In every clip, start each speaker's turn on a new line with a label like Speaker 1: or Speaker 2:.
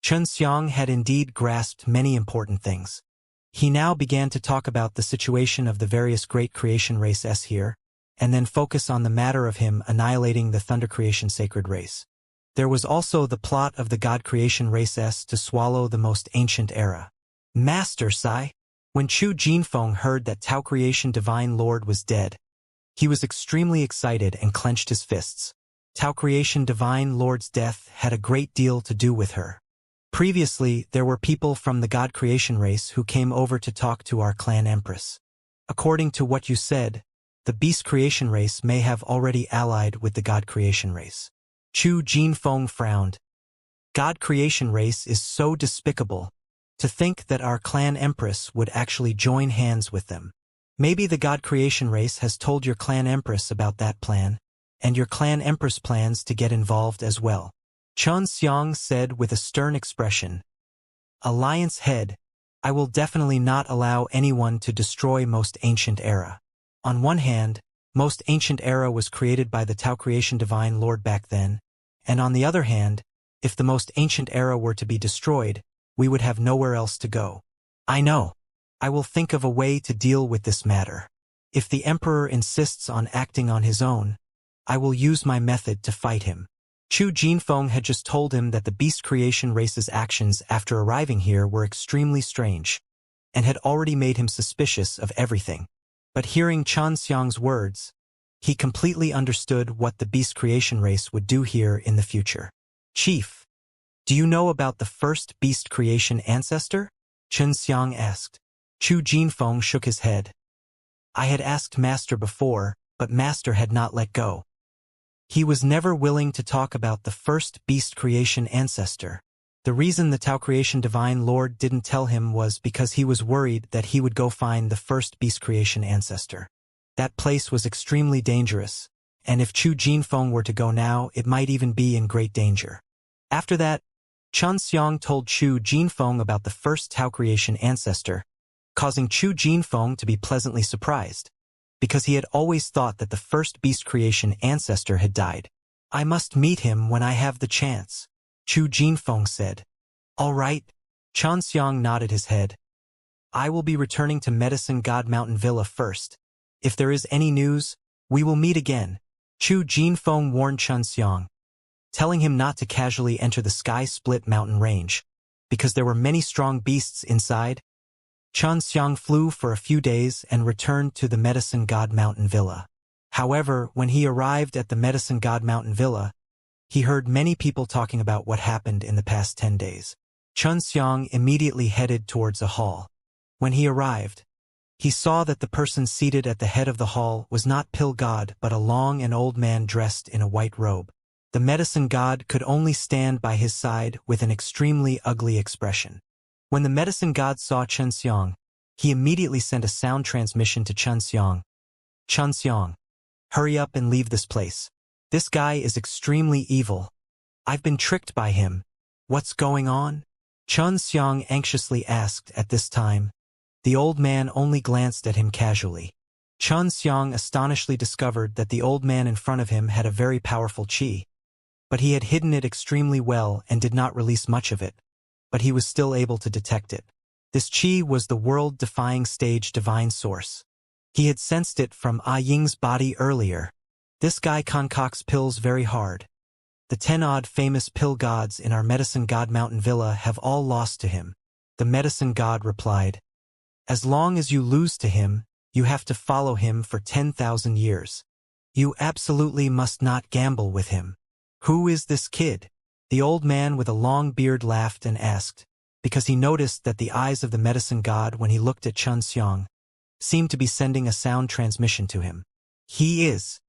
Speaker 1: Xianxia had indeed grasped many important things. He now began to talk about the situation of the various great creation races here, and then focus on the matter of him annihilating the Thunder Creation sacred race. There was also the plot of the God Creation races to swallow the most ancient era. Master Sai, when Chu Jinfeng heard that Tao Creation Divine Lord was dead, he was extremely excited and clenched his fists. Tao Creation Divine Lord's death had a great deal to do with her. Previously, there were people from the God Creation race who came over to talk to our clan Empress. According to what you said, the Beast Creation race may have already allied with the God Creation race. Chu Jinfeng frowned. God Creation race is so despicable. To think that our clan Empress would actually join hands with them. Maybe the God Creation race has told your clan Empress about that plan, and your clan Empress plans to get involved as well. Xianxia said with a stern expression. Alliance head, I will definitely not allow anyone to destroy Most Ancient Era. On one hand, Most Ancient Era was created by the Tao Creation Divine Lord back then, and on the other hand, if the Most Ancient Era were to be destroyed, we would have nowhere else to go. I know. I will think of a way to deal with this matter. If the Emperor insists on acting on his own, I will use my method to fight him. Chu Jinfeng had just told him that the Beast Creation race's actions after arriving here were extremely strange, and had already made him suspicious of everything. But hearing Xianxia's words, he completely understood what the Beast Creation race would do here in the future. Chief, do you know about the first Beast Creation ancestor? Xianxia asked. Chu Jinfeng shook his head. I had asked Master before, but Master had not let go. He was never willing to talk about the first Beast Creation ancestor. The reason the Tao Creation Divine Lord didn't tell him was because he was worried that he would go find the first Beast Creation ancestor. That place was extremely dangerous, and if Chu Jinfeng were to go now, it might even be in great danger. After that, Xianxia told Chu Jinfeng about the first Tao Creation ancestor, causing Chu Jinfeng to be pleasantly surprised, because he had always thought that the first Beast Creation ancestor had died. I must meet him when I have the chance, Chu Jinfeng said. All right. Xianxia nodded his head. I will be returning to Medicine God Mountain Villa first. If there is any news, we will meet again, Chu Jinfeng warned Xianxia, telling him not to casually enter the sky-split mountain range, because there were many strong beasts inside. Xianxia flew for a few days and returned to the Medicine God Mountain Villa. However, when he arrived at the Medicine God Mountain Villa, he heard many people talking about what happened in the past 10 days. Xianxia immediately headed towards a hall. When he arrived, he saw that the person seated at the head of the hall was not Pill God but a long and old man dressed in a white robe. The Medicine God could only stand by his side with an extremely ugly expression. When the Medicine God saw Xianxia, he immediately sent a sound transmission to Xianxia. Xianxia, hurry up and leave this place. This guy is extremely evil. I've been tricked by him. What's going on? Xianxia anxiously asked at this time. The old man only glanced at him casually. Xianxia astonishedly discovered that the old man in front of him had a very powerful qi. But he had hidden it extremely well and did not release much of it. But he was still able to detect it. This qi was the world-defying stage divine source. He had sensed it from Ah Ying's body earlier. This guy concocts pills very hard. The 10-odd famous pill gods in our Medicine God Mountain Villa have all lost to him. The Medicine God replied, as long as you lose to him, you have to follow him for 10,000 years. You absolutely must not gamble with him. Who is this kid? The old man with a long beard laughed and asked, because he noticed that the eyes of the Medicine God when he looked at Xianxia seemed to be sending a sound transmission to him. He is.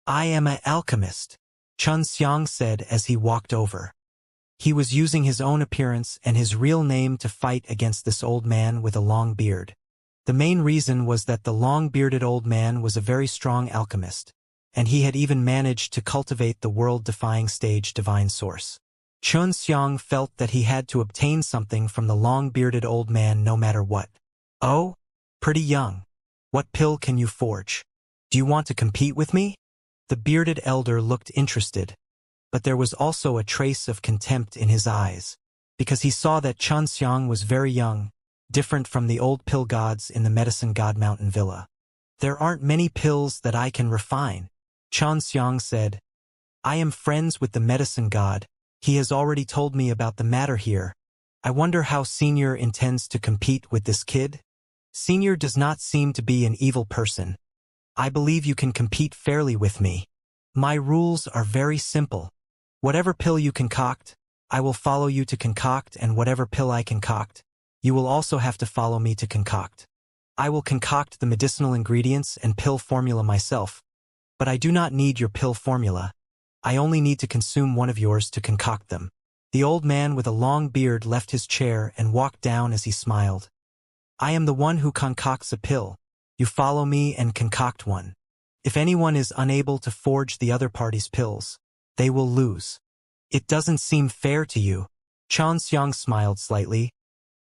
Speaker 1: I am an alchemist, Xianxia said as he walked over. He was using his own appearance and his real name to fight against this old man with a long beard. The main reason was that the long-bearded old man was a very strong alchemist, and he had even managed to cultivate the world-defying stage divine source. Xianxia felt that he had to obtain something from the long-bearded old man no matter what. Oh, pretty young. What pill can you forge? Do you want to compete with me? The bearded elder looked interested, but there was also a trace of contempt in his eyes. because he saw that Xianxia was very young, different from the old pill gods in the Medicine God Mountain Villa. There aren't many pills that I can refine, Xianxia said. I am friends with the Medicine God. He has already told me about the matter here. I wonder how Senior intends to compete with this kid? Senior does not seem to be an evil person. I believe you can compete fairly with me. My rules are very simple. Whatever pill you concoct, I will follow you to concoct, and whatever pill I concoct, you will also have to follow me to concoct. I will concoct the medicinal ingredients and pill formula myself, but I do not need your pill formula. I only need to consume one of yours to concoct them. The old man with a long beard left his chair and walked down as he smiled. I am the one who concocts a pill. You follow me and concoct one. If anyone is unable to forge the other party's pills, they will lose. It doesn't seem fair to you. Xianxia smiled slightly.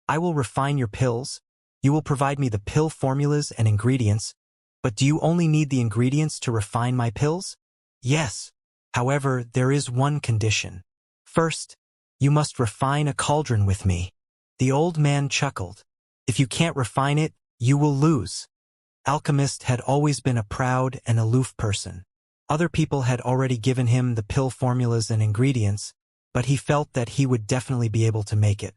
Speaker 1: I will refine your pills. You will provide me the pill formulas and ingredients, but do you only need the ingredients to refine my pills? Yes. However, there is one condition. First, you must refine a cauldron with me. The old man chuckled. If you can't refine it, you will lose. Alchemist had always been a proud and aloof person. Other people had already given him the pill formulas and ingredients, but he felt that he would definitely be able to make it.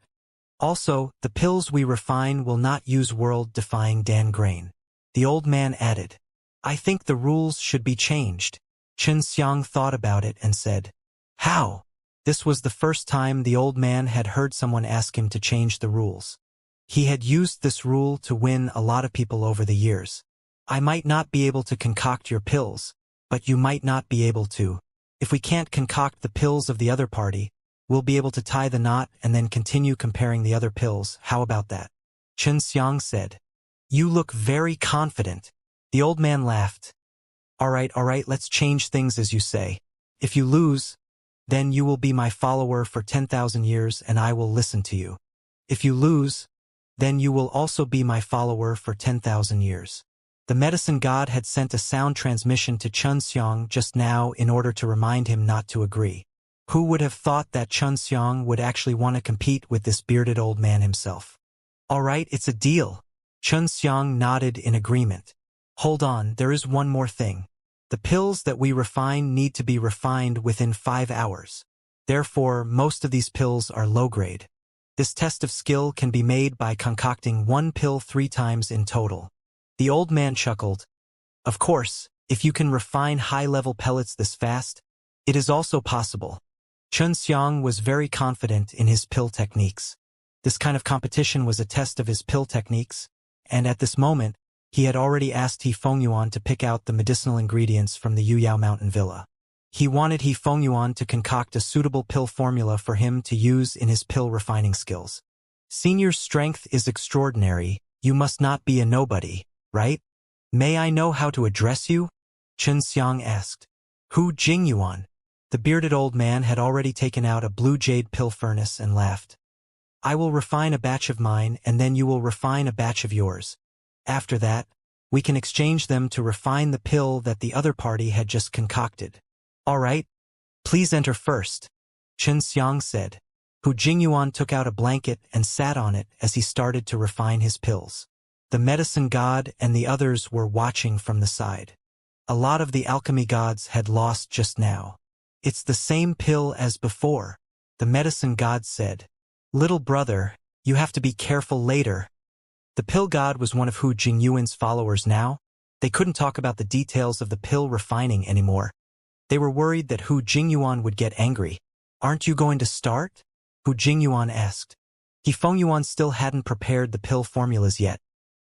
Speaker 1: Also, the pills we refine will not use world-defying gangrene. The old man added. I think the rules should be changed. Xianxia thought about it and said, How? This was the first time the old man had heard someone ask him to change the rules. He had used this rule to win a lot of people over the years. I might not be able to concoct your pills, but you might not be able to. If we can't concoct the pills of the other party, we'll be able to tie the knot and then continue comparing the other pills. How about that? Xianxia said. You look very confident. The old man laughed. All right, let's change things as you say. If you lose, then you will be my follower for 10,000 years and I will listen to you. If you lose, then you will also be my follower for 10,000 years. The medicine god had sent a sound transmission to Xianxia just now in order to remind him not to agree. Who would have thought that Xianxia would actually want to compete with this bearded old man himself? All right, it's a deal. Xianxia nodded in agreement. Hold on, there is one more thing. The pills that we refine need to be refined within 5 hours. Therefore, most of these pills are low-grade. This test of skill can be made by concocting one pill 3 times in total. The old man chuckled. Of course, if you can refine high-level pellets this fast, it is also possible. Xianxia was very confident in his pill techniques. This kind of competition was a test of his pill techniques, and at this moment, he had already asked He Fengyuan to pick out the medicinal ingredients from the Yuyao Mountain Villa. He wanted He Fengyuan to concoct a suitable pill formula for him to use in his pill refining skills. Senior's strength is extraordinary. You must not be a nobody, right? May I know how to address you? Xianxia asked. Hu Jingyuan. The bearded old man had already taken out a blue jade pill furnace and laughed. I will refine a batch of mine and then you will refine a batch of yours. After that, we can exchange them to refine the pill that the other party had just concocted. All right, please enter first, Xianxia said. Hu Jingyuan took out a blanket and sat on it as he started to refine his pills. The medicine god and the others were watching from the side. A lot of the alchemy gods had lost just now. It's the same pill as before, the medicine god said. Little brother, you have to be careful later. The pill god was one of Hu Jingyuan's followers now. They couldn't talk about the details of the pill refining anymore. They were worried that Hu Jingyuan would get angry. Aren't you going to start? Hu Jingyuan asked. He Fengyuan still hadn't prepared the pill formulas yet.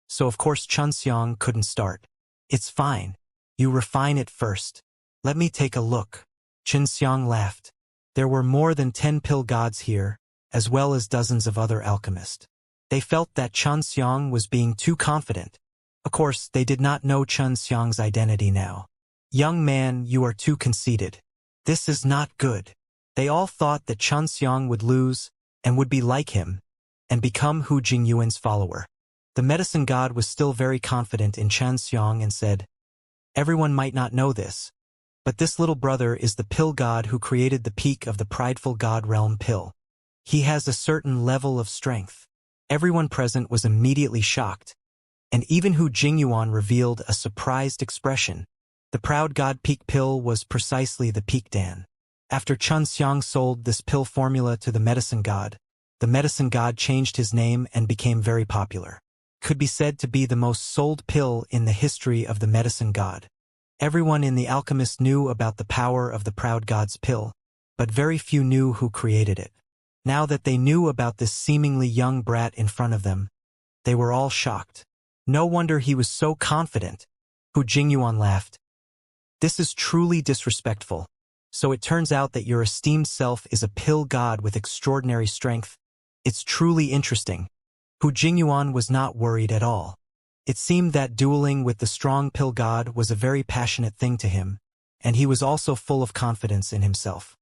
Speaker 1: So of course Xianxia couldn't start. It's fine. You refine it first. Let me take a look. Xianxia laughed. There were more than 10 pill gods here, as well as dozens of other alchemists. They felt that Xianxia was being too confident. Of course, they did not know Xianxia's identity now. Young man, you are too conceited. This is not good. They all thought that Xianxia would lose, and would be like him, and become Hu Jingyuan's follower. The medicine god was still very confident in Xianxia and said, Everyone might not know this, but this little brother is the pill god who created the peak of the prideful god realm pill. He has a certain level of strength. Everyone present was immediately shocked, and even Hu Jingyuan revealed a surprised expression. The proud god peak pill was precisely the peak Dan. After Chun Xiang sold this pill formula to the medicine god changed his name and became very popular. Could be said to be the most sold pill in the history of the medicine god. Everyone in the Alchemist knew about the power of the proud god's pill, but very few knew who created it. Now that they knew about this seemingly young brat in front of them, they were all shocked. No wonder he was so confident. Hu Jingyuan laughed. This is truly disrespectful. So it turns out that your esteemed self is a pill god with extraordinary strength. It's truly interesting. Hu Jingyuan was not worried at all. It seemed that dueling with the strong pill god was a very passionate thing to him, and he was also full of confidence in himself.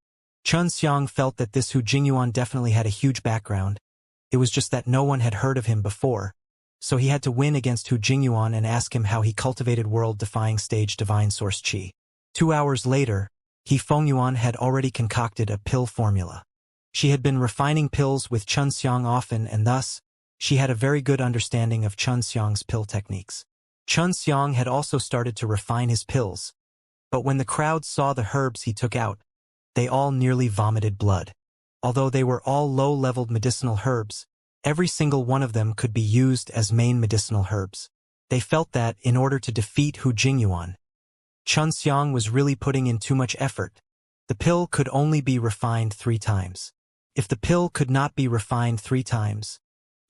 Speaker 1: Chun Xiang felt that this Hu Jingyuan definitely had a huge background. It was just that no one had heard of him before, so he had to win against Hu Jingyuan and ask him how he cultivated world-defying stage divine source qi. 2 hours later, He Fengyuan had already concocted a pill formula. She had been refining pills with Chun Xiang often, and thus, she had a very good understanding of Chun Xiang's pill techniques. Chun Xiang had also started to refine his pills, but when the crowd saw the herbs he took out, they all nearly vomited blood. Although they were all low-leveled medicinal herbs, every single one of them could be used as main medicinal herbs. They felt that, in order to defeat Hu Jingyuan, Chun Xiang was really putting in too much effort. The pill could only be refined 3 times. If the pill could not be refined 3 times,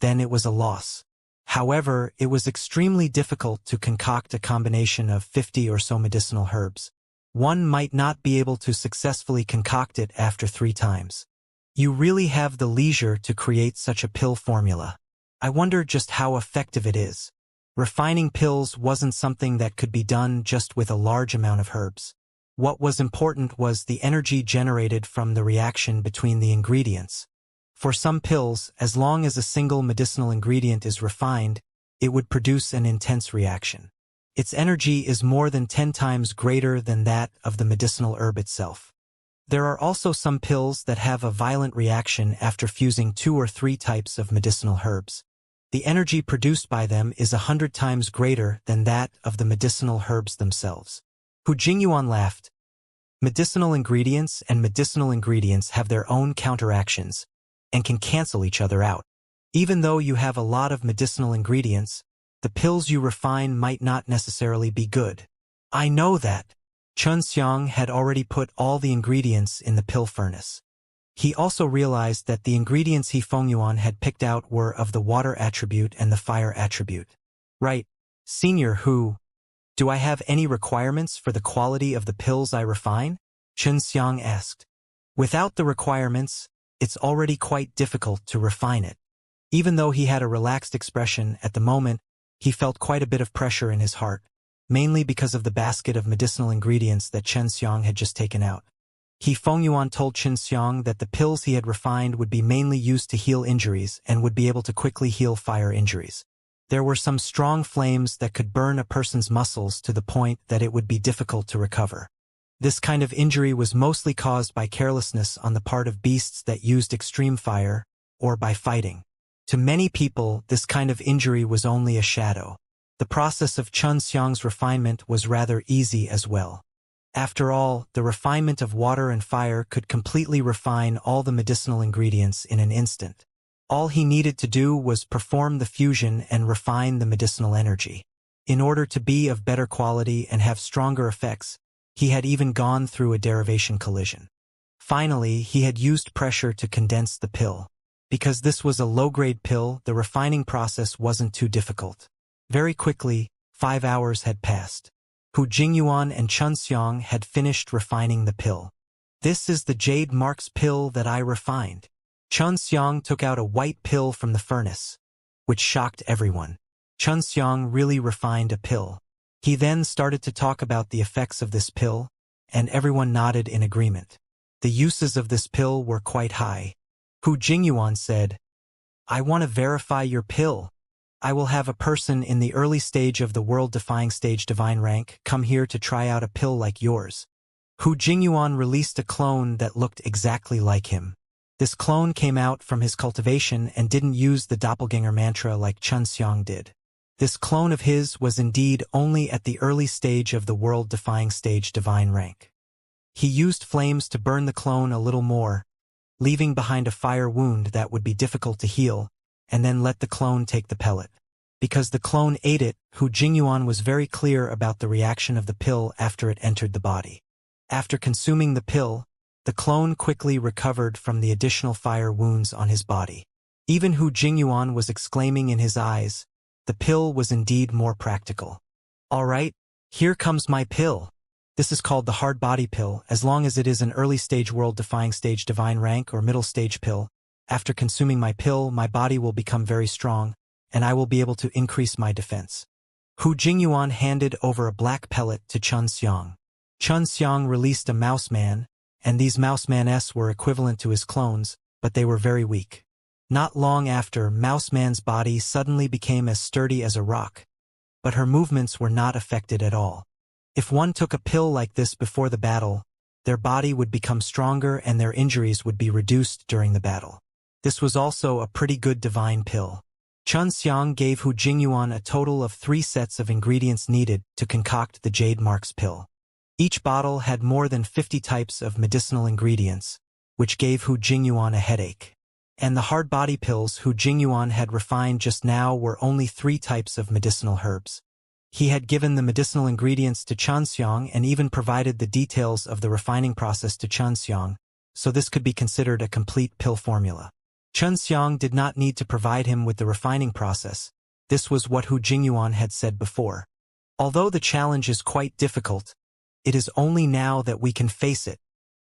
Speaker 1: then it was a loss. However, it was extremely difficult to concoct a combination of 50 or so medicinal herbs. One might not be able to successfully concoct it after 3 times. You really have the leisure to create such a pill formula. I wonder just how effective it is. Refining pills wasn't something that could be done just with a large amount of herbs. What was important was the energy generated from the reaction between the ingredients. For some pills, as long as a single medicinal ingredient is refined, it would produce an intense reaction. Its energy is more than 10 times greater than that of the medicinal herb itself. There are also some pills that have a violent reaction after fusing 2 or 3 types of medicinal herbs. The energy produced by them is 100 times greater than that of the medicinal herbs themselves. Hu Jingyuan laughed. Medicinal ingredients have their own counteractions and can cancel each other out. Even though you have a lot of medicinal ingredients, the pills you refine might not necessarily be good. I know that. Chun Xiang had already put all the ingredients in the pill furnace. He also realized that the ingredients He Fengyuan had picked out were of the water attribute and the fire attribute. Right, Senior Hu, do I have any requirements for the quality of the pills I refine? Chun Xiang asked. Without the requirements, it's already quite difficult to refine it. Even though he had a relaxed expression at the moment, he felt quite a bit of pressure in his heart, mainly because of the basket of medicinal ingredients that Chun Xiang had just taken out. He Fengyuan told Chun Xiang that the pills he had refined would be mainly used to heal injuries and would be able to quickly heal fire injuries. There were some strong flames that could burn a person's muscles to the point that it would be difficult to recover. This kind of injury was mostly caused by carelessness on the part of beasts that used extreme fire, or by fighting. To many people, this kind of injury was only a shadow. The process of Chun Xiang's refinement was rather easy as well. After all, the refinement of water and fire could completely refine all the medicinal ingredients in an instant. All he needed to do was perform the fusion and refine the medicinal energy. In order to be of better quality and have stronger effects, he had even gone through a derivation collision. Finally, he had used pressure to condense the pill. Because this was a low-grade pill, the refining process wasn't too difficult. Very quickly, 5 hours had passed. Hu Jingyuan and Chun Xiang had finished refining the pill. This is the Jade Marks pill that I refined. Chun Xiang took out a white pill from the furnace, which shocked everyone. Chun Xiang really refined a pill. He then started to talk about the effects of this pill, and everyone nodded in agreement. The uses of this pill were quite high. Hu Jingyuan said, I want to verify your pill. I will have a person in the early stage of the world-defying stage divine rank come here to try out a pill like yours. Hu Jingyuan released a clone that looked exactly like him. This clone came out from his cultivation and didn't use the doppelganger mantra like Xianxia did. This clone of his was indeed only at the early stage of the world-defying stage divine rank. He used flames to burn the clone a little more, leaving behind a fire wound that would be difficult to heal, and then let the clone take the pellet. Because the clone ate it, Hu Jingyuan was very clear about the reaction of the pill after it entered the body. After consuming the pill, the clone quickly recovered from the additional fire wounds on his body. Even Hu Jingyuan was exclaiming in his eyes, the pill was indeed more practical. All right, here comes my pill. This is called the hard body pill, as long as it is an early stage world-defying stage divine rank or middle stage pill. After consuming my pill, my body will become very strong, and I will be able to increase my defense. Hu Jingyuan handed over a black pellet to Xianxia. Xianxia released a mouseman, and these mousemanes were equivalent to his clones, but they were very weak. Not long after, Mouseman's body suddenly became as sturdy as a rock, but her movements were not affected at all. If one took a pill like this before the battle, their body would become stronger and their injuries would be reduced during the battle. This was also a pretty good divine pill. Xianxia gave Hu Jingyuan a total of 3 sets of ingredients needed to concoct the Jade Marks pill. Each bottle had more than 50 types of medicinal ingredients, which gave Hu Jingyuan a headache. And the hard body pills Hu Jingyuan had refined just now were only 3 types of medicinal herbs. He had given the medicinal ingredients to Xianxia and even provided the details of the refining process to Xianxia, so this could be considered a complete pill formula. Xianxia did not need to provide him with the refining process. This was what Hu Jingyuan had said before. Although the challenge is quite difficult, it is only now that we can face it.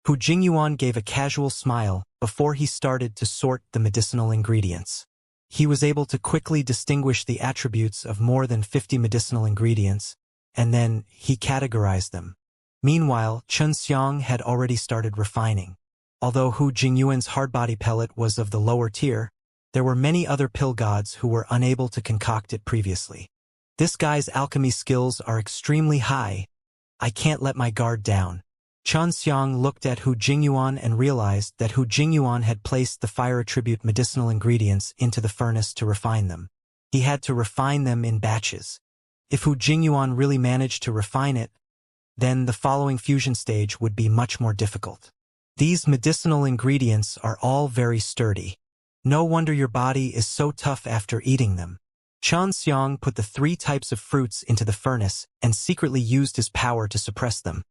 Speaker 1: Hu Jingyuan gave a casual smile before he started to sort the medicinal ingredients. He was able to quickly distinguish the attributes of more than 50 medicinal ingredients, and then he categorized them. Meanwhile, Xianxia had already started refining. Although Hu Jingyuan's hardbody pellet was of the lower tier, there were many other pill gods who were unable to concoct it previously. This guy's alchemy skills are extremely high. I can't let my guard down. Xianxia looked at Hu Jingyuan and realized that Hu Jingyuan had placed the fire attribute medicinal ingredients into the furnace to refine them. He had to refine them in batches. If Hu Jingyuan really managed to refine it, then the following fusion stage would be much more difficult. These medicinal ingredients are all very sturdy. No wonder your body is so tough after eating them. Xianxia put the 3 types of fruits into the furnace and secretly used his power to suppress them,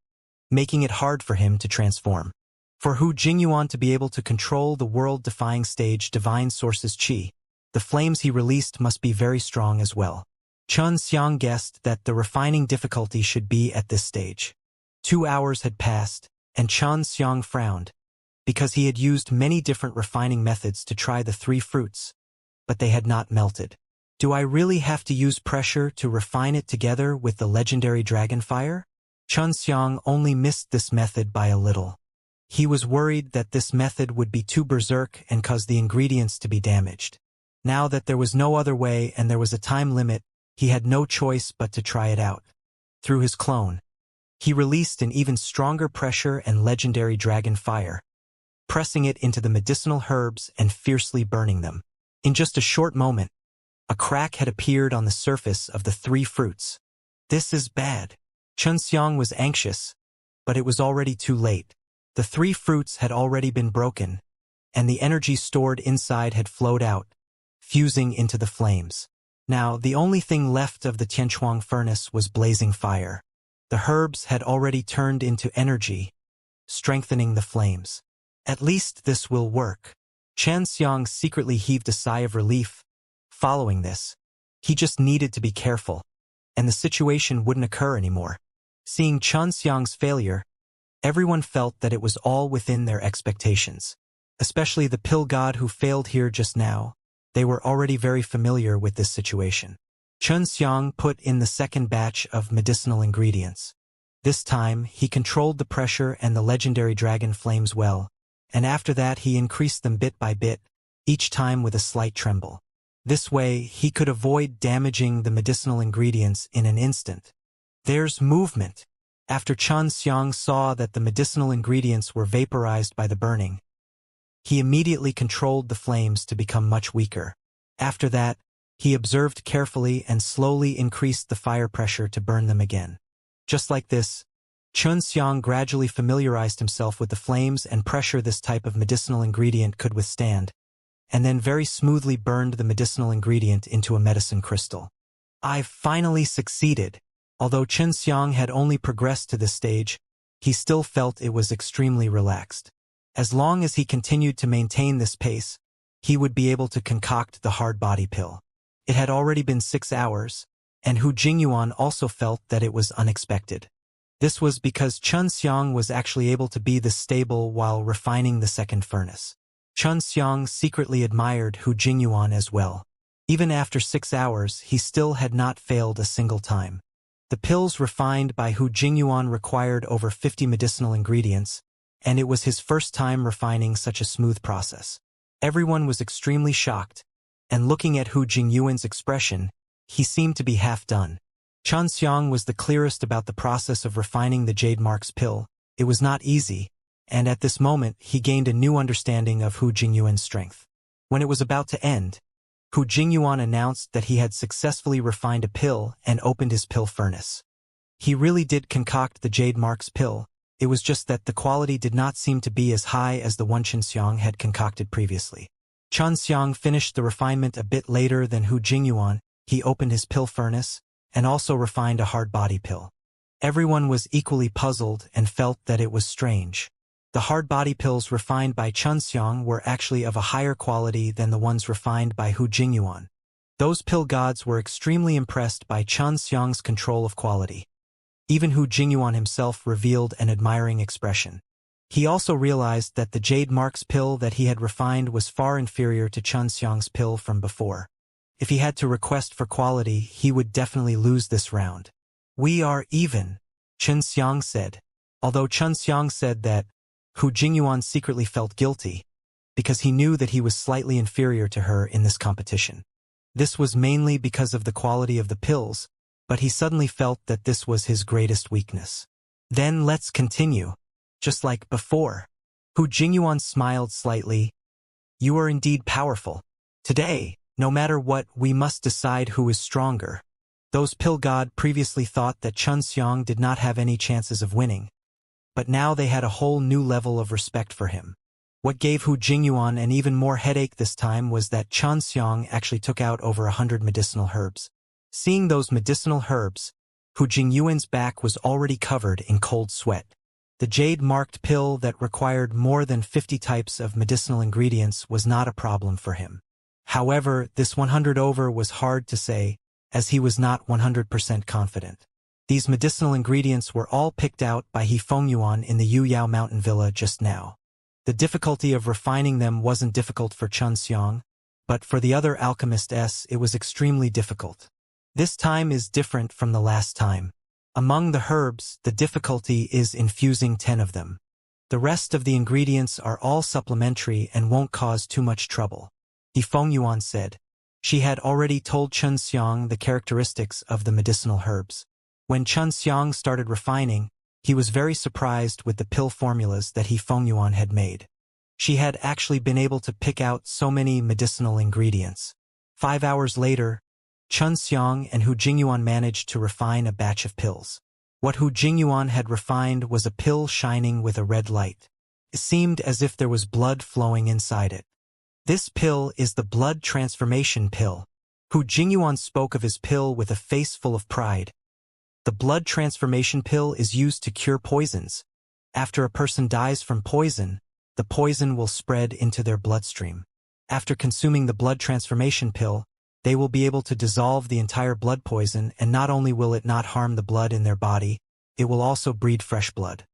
Speaker 1: making it hard for him to transform. For Hu Jingyuan to be able to control the world-defying stage divine source's qi, the flames he released must be very strong as well. Xianxia guessed that the refining difficulty should be at this stage. 2 hours had passed, and Xianxia frowned, because he had used many different refining methods to try the 3 fruits, but they had not melted. Do I really have to use pressure to refine it together with the legendary dragon fire? Xianxia only missed this method by a little. He was worried that this method would be too berserk and cause the ingredients to be damaged. Now that there was no other way and there was a time limit, he had no choice but to try it out. Through his clone, he released an even stronger pressure and legendary dragon fire, pressing it into the medicinal herbs and fiercely burning them. In just a short moment, a crack had appeared on the surface of the 3 fruits. This is bad. Xianxia was anxious, but it was already too late. The 3 fruits had already been broken, and the energy stored inside had flowed out, fusing into the flames. Now, the only thing left of the Tianchuang furnace was blazing fire. The herbs had already turned into energy, strengthening the flames. At least this will work. Xianxia secretly heaved a sigh of relief. Following this, he just needed to be careful, and the situation wouldn't occur anymore. Seeing Xianxia's failure, everyone felt that it was all within their expectations. Especially the pill god who failed here just now. They were already very familiar with this situation. Xianxia put in the second batch of medicinal ingredients. This time, he controlled the pressure and the legendary dragon flames well, and after that he increased them bit by bit, each time with a slight tremble. This way, he could avoid damaging the medicinal ingredients in an instant. There's movement. After Xianxia saw that the medicinal ingredients were vaporized by the burning, He immediately controlled the flames to become much weaker. After that, he observed carefully and slowly increased the fire pressure to burn them again. Just like this, Xianxia gradually familiarized himself with the flames and pressure this type of medicinal ingredient could withstand, and then very smoothly burned the medicinal ingredient into a medicine crystal. "I've finally succeeded." Although Xianxia had only progressed to this stage, he still felt it was extremely relaxed. As long as he continued to maintain this pace, he would be able to concoct the hard body pill. It had already been 6 hours, and Hu Jingyuan also felt that it was unexpected. This was because Xianxia was actually able to be this stable while refining the second furnace. Xianxia secretly admired Hu Jingyuan as well. Even after 6 hours, he still had not failed a single time. The pills refined by Hu Jingyuan required over 50 medicinal ingredients, and it was his first time refining such a smooth process. Everyone was extremely shocked, and looking at Hu Jingyuan's expression, he seemed to be half done. Xianxia was the clearest about the process of refining the Jade Marks pill. It was not easy, and at this moment he gained a new understanding of Hu Jingyuan's strength. When it was about to end, Hu Jingyuan announced that he had successfully refined a pill and opened his pill furnace. He really did concoct the Jade Marks pill. It was just that the quality did not seem to be as high as the one Xianxia had concocted previously. Xianxia finished the refinement a bit later than Hu Jingyuan. He opened his pill furnace and also refined a hard body pill. Everyone was equally puzzled and felt that it was strange. The hard body pills refined by Xianxia were actually of a higher quality than the ones refined by Hu Jingyuan. Those pill gods were extremely impressed by Xianxia's control of quality. Even Hu Jingyuan himself revealed an admiring expression. He also realized that the Jade Marks pill that he had refined was far inferior to Xianxia's pill from before. If he had to request for quality, he would definitely lose this round. "We are even," Xianxia said. Although Xianxia said that, Hu Jingyuan secretly felt guilty, because he knew that he was slightly inferior to her in this competition. This was mainly because of the quality of the pills, but he suddenly felt that this was his greatest weakness. "Then let's continue. Just like before." Hu Jingyuan smiled slightly. "You are indeed powerful. Today, no matter what, we must decide who is stronger." Those pill god previously thought that Xianxia did not have any chances of winning, but now they had a whole new level of respect for him. What gave Hu Jingyuan an even more headache this time was that Xianxia actually took out over 100 medicinal herbs. Seeing those medicinal herbs, Hu Jingyuan's back was already covered in cold sweat. The jade-marked pill that required more than 50 types of medicinal ingredients was not a problem for him. However, this 100 over was hard to say, as he was not 100% confident. These medicinal ingredients were all picked out by He Fengyuan in the Yuyao mountain villa just now. The difficulty of refining them wasn't difficult for Xianxia, but for the other alchemists it was extremely difficult. This time is different from the last time. Among the herbs, the difficulty is infusing 10 of them. The rest of the ingredients are all supplementary and won't cause too much trouble. He Fengyuan said. She had already told Xianxia the characteristics of the medicinal herbs. When Xianxia started refining, he was very surprised with the pill formulas that He Fengyuan had made. She had actually been able to pick out so many medicinal ingredients. 5 hours later, Xianxia and Hu Jingyuan managed to refine a batch of pills. What Hu Jingyuan had refined was a pill shining with a red light. It seemed as if there was blood flowing inside it. This pill is the blood transformation pill. Hu Jingyuan spoke of his pill with a face full of pride. The blood transformation pill is used to cure poisons. After a person dies from poison, the poison will spread into their bloodstream. After consuming the blood transformation pill, they will be able to dissolve the entire blood poison, and not only will it not harm the blood in their body, it will also breed fresh blood.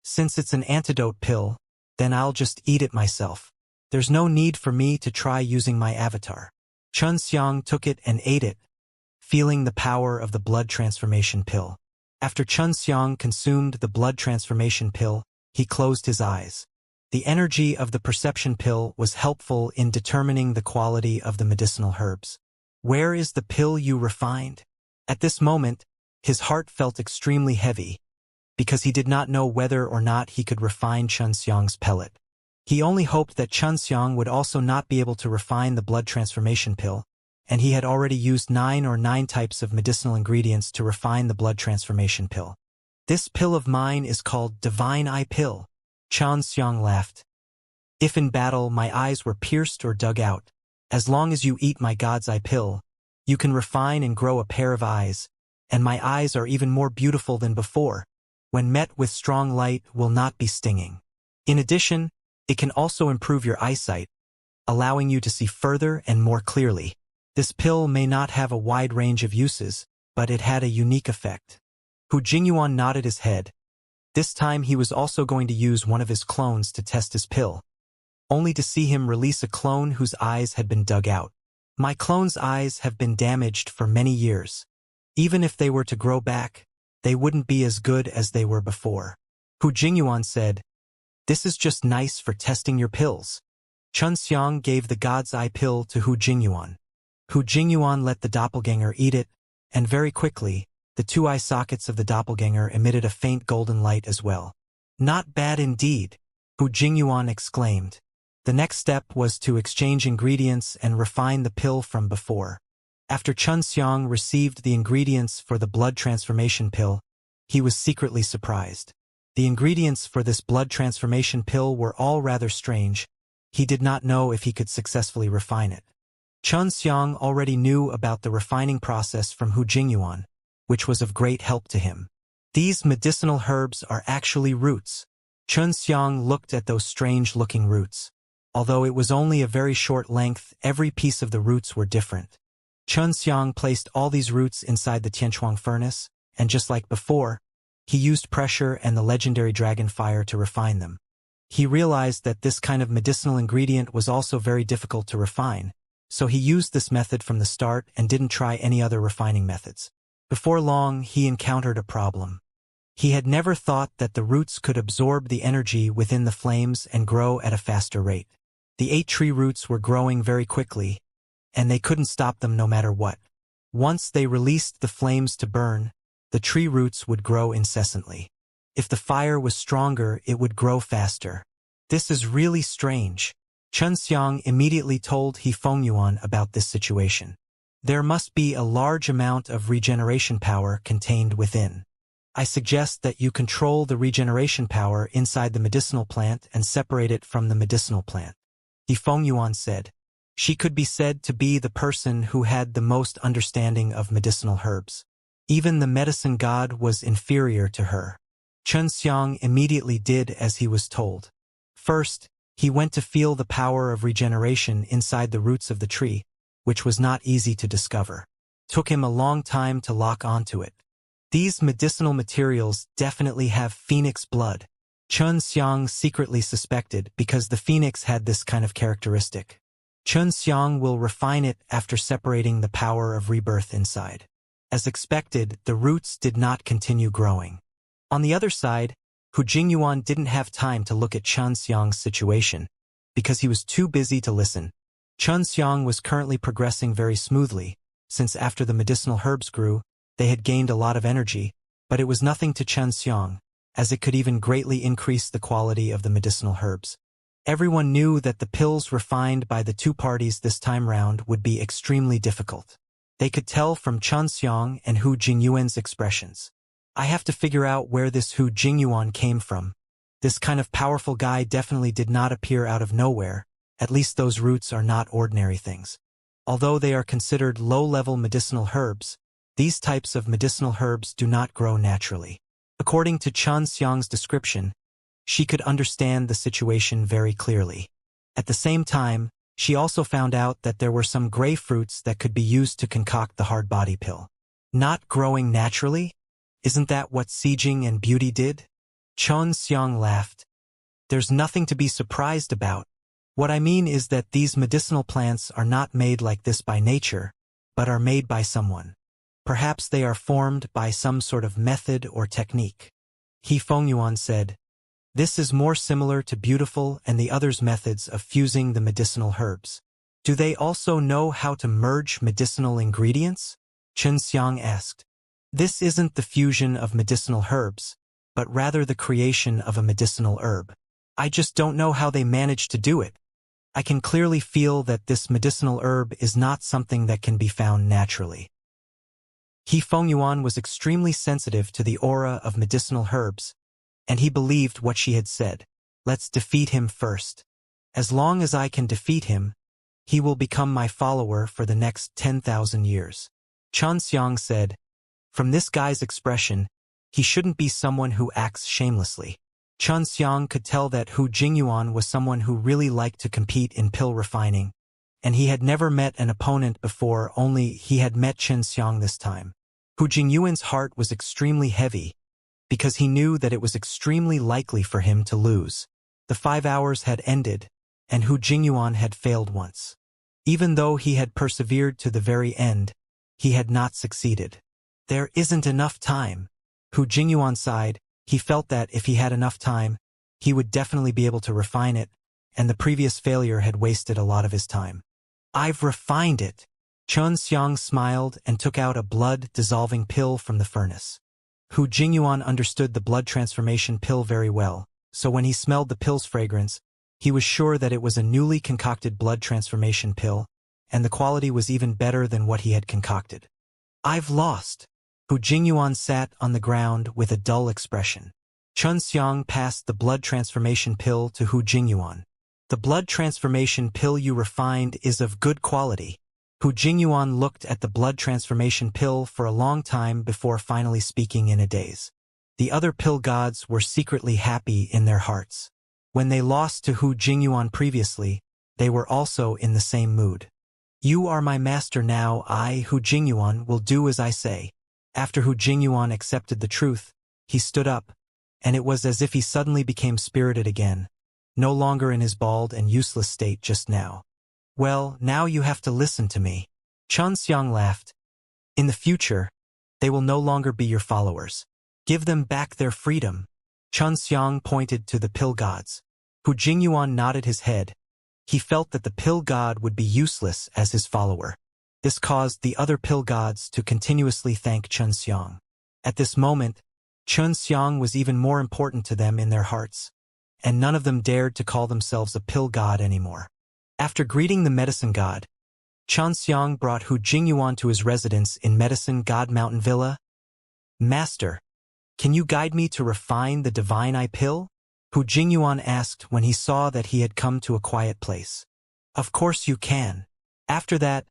Speaker 1: Since it's an antidote pill, then I'll just eat it myself. There's no need for me to try using my avatar. Xianxia took it and ate it, feeling the power of the blood transformation pill. After Xianxia consumed the blood transformation pill, he closed his eyes. The energy of the perception pill was helpful in determining the quality of the medicinal herbs. "Where is the pill you refined?" At this moment, his heart felt extremely heavy, because he did not know whether or not he could refine Xianxia's pellet. He only hoped that Xianxia would also not be able to refine the blood transformation pill, and he had already used 9 types of medicinal ingredients to refine the blood transformation pill. This pill of mine is called Divine Eye Pill. Xianxia laughed. If in battle my eyes were pierced or dug out, as long as you eat my God's Eye Pill, you can refine and grow a pair of eyes, and my eyes are even more beautiful than before, when met with strong light will not be stinging. In addition, it can also improve your eyesight, allowing you to see further and more clearly. This pill may not have a wide range of uses, but it had a unique effect. Hu Jingyuan nodded his head. This time he was also going to use one of his clones to test his pill, only to see him release a clone whose eyes had been dug out. My clone's eyes have been damaged for many years. Even if they were to grow back, they wouldn't be as good as they were before. Hu Jingyuan said, "This is just nice for testing your pills." Xianxia gave the God's Eye Pill to Hu Jingyuan. Hu Jingyuan let the doppelganger eat it, and very quickly, the 2 eye sockets of the doppelganger emitted a faint golden light as well. "Not bad indeed," Hu Jingyuan exclaimed. The next step was to exchange ingredients and refine the pill from before. After Xianxia received the ingredients for the blood transformation pill, he was secretly surprised. The ingredients for this blood transformation pill were all rather strange. He did not know if he could successfully refine it. Xianxia already knew about the refining process from Hu Jingyuan, which was of great help to him. These medicinal herbs are actually roots. Xianxia looked at those strange-looking roots. Although it was only a very short length, every piece of the roots were different. Xianxia placed all these roots inside the Tianchuang furnace, and just like before, he used pressure and the legendary dragon fire to refine them. He realized that this kind of medicinal ingredient was also very difficult to refine, so he used this method from the start and didn't try any other refining methods. Before long, he encountered a problem. He had never thought that the roots could absorb the energy within the flames and grow at a faster rate. The 8 tree roots were growing very quickly, and they couldn't stop them no matter what. Once they released the flames to burn, the tree roots would grow incessantly. If the fire was stronger, it would grow faster. This is really strange. Xianxia immediately told He Fengyuan about this situation. There must be a large amount of regeneration power contained within. I suggest that you control the regeneration power inside the medicinal plant and separate it from the medicinal plant. He Fengyuan said. She could be said to be the person who had the most understanding of medicinal herbs. Even the medicine god was inferior to her. Xianxia immediately did as he was told. First, he went to feel the power of regeneration inside the roots of the tree, which was not easy to discover. Took him a long time to lock onto it. These medicinal materials definitely have phoenix blood. Xianxia secretly suspected because the phoenix had this kind of characteristic. Xianxia will refine it after separating the power of rebirth inside. As expected, the roots did not continue growing. On the other side, Hu Jingyuan didn't have time to look at Xianxia's situation, because he was too busy to listen. Xianxia was currently progressing very smoothly, since after the medicinal herbs grew, they had gained a lot of energy, but it was nothing to Xianxia, as it could even greatly increase the quality of the medicinal herbs. Everyone knew that the pills refined by the 2 parties this time round would be extremely difficult. They could tell from Xianxia and Hu Jingyuan's expressions. I have to figure out where this Hu Jingyuan came from. This kind of powerful guy definitely did not appear out of nowhere. At least those roots are not ordinary things. Although they are considered low-level medicinal herbs, these types of medicinal herbs do not grow naturally. According to Xianxia's description, she could understand the situation very clearly. At the same time, she also found out that there were some gray fruits that could be used to concoct the hard body pill. Not growing naturally? Isn't that what Sijing and Beauty did? Xianxia laughed. There's nothing to be surprised about. What I mean is that these medicinal plants are not made like this by nature, but are made by someone. Perhaps they are formed by some sort of method or technique. He Fengyuan said, this is more similar to Beautiful and the others' methods of fusing the medicinal herbs. Do they also know how to merge medicinal ingredients? Xianxia asked. This isn't the fusion of medicinal herbs, but rather the creation of a medicinal herb. I just don't know how they managed to do it. I can clearly feel that this medicinal herb is not something that can be found naturally. He Fengyuan was extremely sensitive to the aura of medicinal herbs, and he believed what she had said. Let's defeat him first. As long as I can defeat him, he will become my follower for the next 10,000 years. Xianxia said, from this guy's expression, he shouldn't be someone who acts shamelessly. Xianxia could tell that Hu Jingyuan was someone who really liked to compete in pill refining, and he had never met an opponent before, only he had met Xianxia this time. Hu Jingyuan's heart was extremely heavy, because he knew that it was extremely likely for him to lose. The 5 hours had ended, and Hu Jingyuan had failed once. Even though he had persevered to the very end, he had not succeeded. There isn't enough time. Hu Jingyuan sighed. He felt that if he had enough time, he would definitely be able to refine it, and the previous failure had wasted a lot of his time. I've refined it. Xianxia smiled and took out a blood-dissolving pill from the furnace. Hu Jingyuan understood the blood transformation pill very well, so when he smelled the pill's fragrance, he was sure that it was a newly concocted blood transformation pill, and the quality was even better than what he had concocted. I've lost. Hu Jingyuan sat on the ground with a dull expression. Xianxia passed the blood transformation pill to Hu Jingyuan. The blood transformation pill you refined is of good quality. Hu Jingyuan looked at the blood transformation pill for a long time before finally speaking in a daze. The other pill gods were secretly happy in their hearts. When they lost to Hu Jingyuan previously, they were also in the same mood. You are my master now. I, Hu Jingyuan, will do as I say. After Hu Jingyuan accepted the truth, he stood up, and it was as if he suddenly became spirited again, no longer in his bald and useless state just now. Well, now you have to listen to me. Xianxia laughed. In the future, they will no longer be your followers. Give them back their freedom. Xianxia pointed to the pill gods. Hu Jingyuan nodded his head. He felt that the pill god would be useless as his follower. This caused the other pill gods to continuously thank Xianxia. At this moment, Xianxia was even more important to them in their hearts, and none of them dared to call themselves a pill god anymore. After greeting the medicine god, Xianxia brought Hu Jingyuan to his residence in Medicine God Mountain Villa. Master, can you guide me to refine the divine eye pill? Hu Jingyuan asked when he saw that he had come to a quiet place. Of course you can. After that,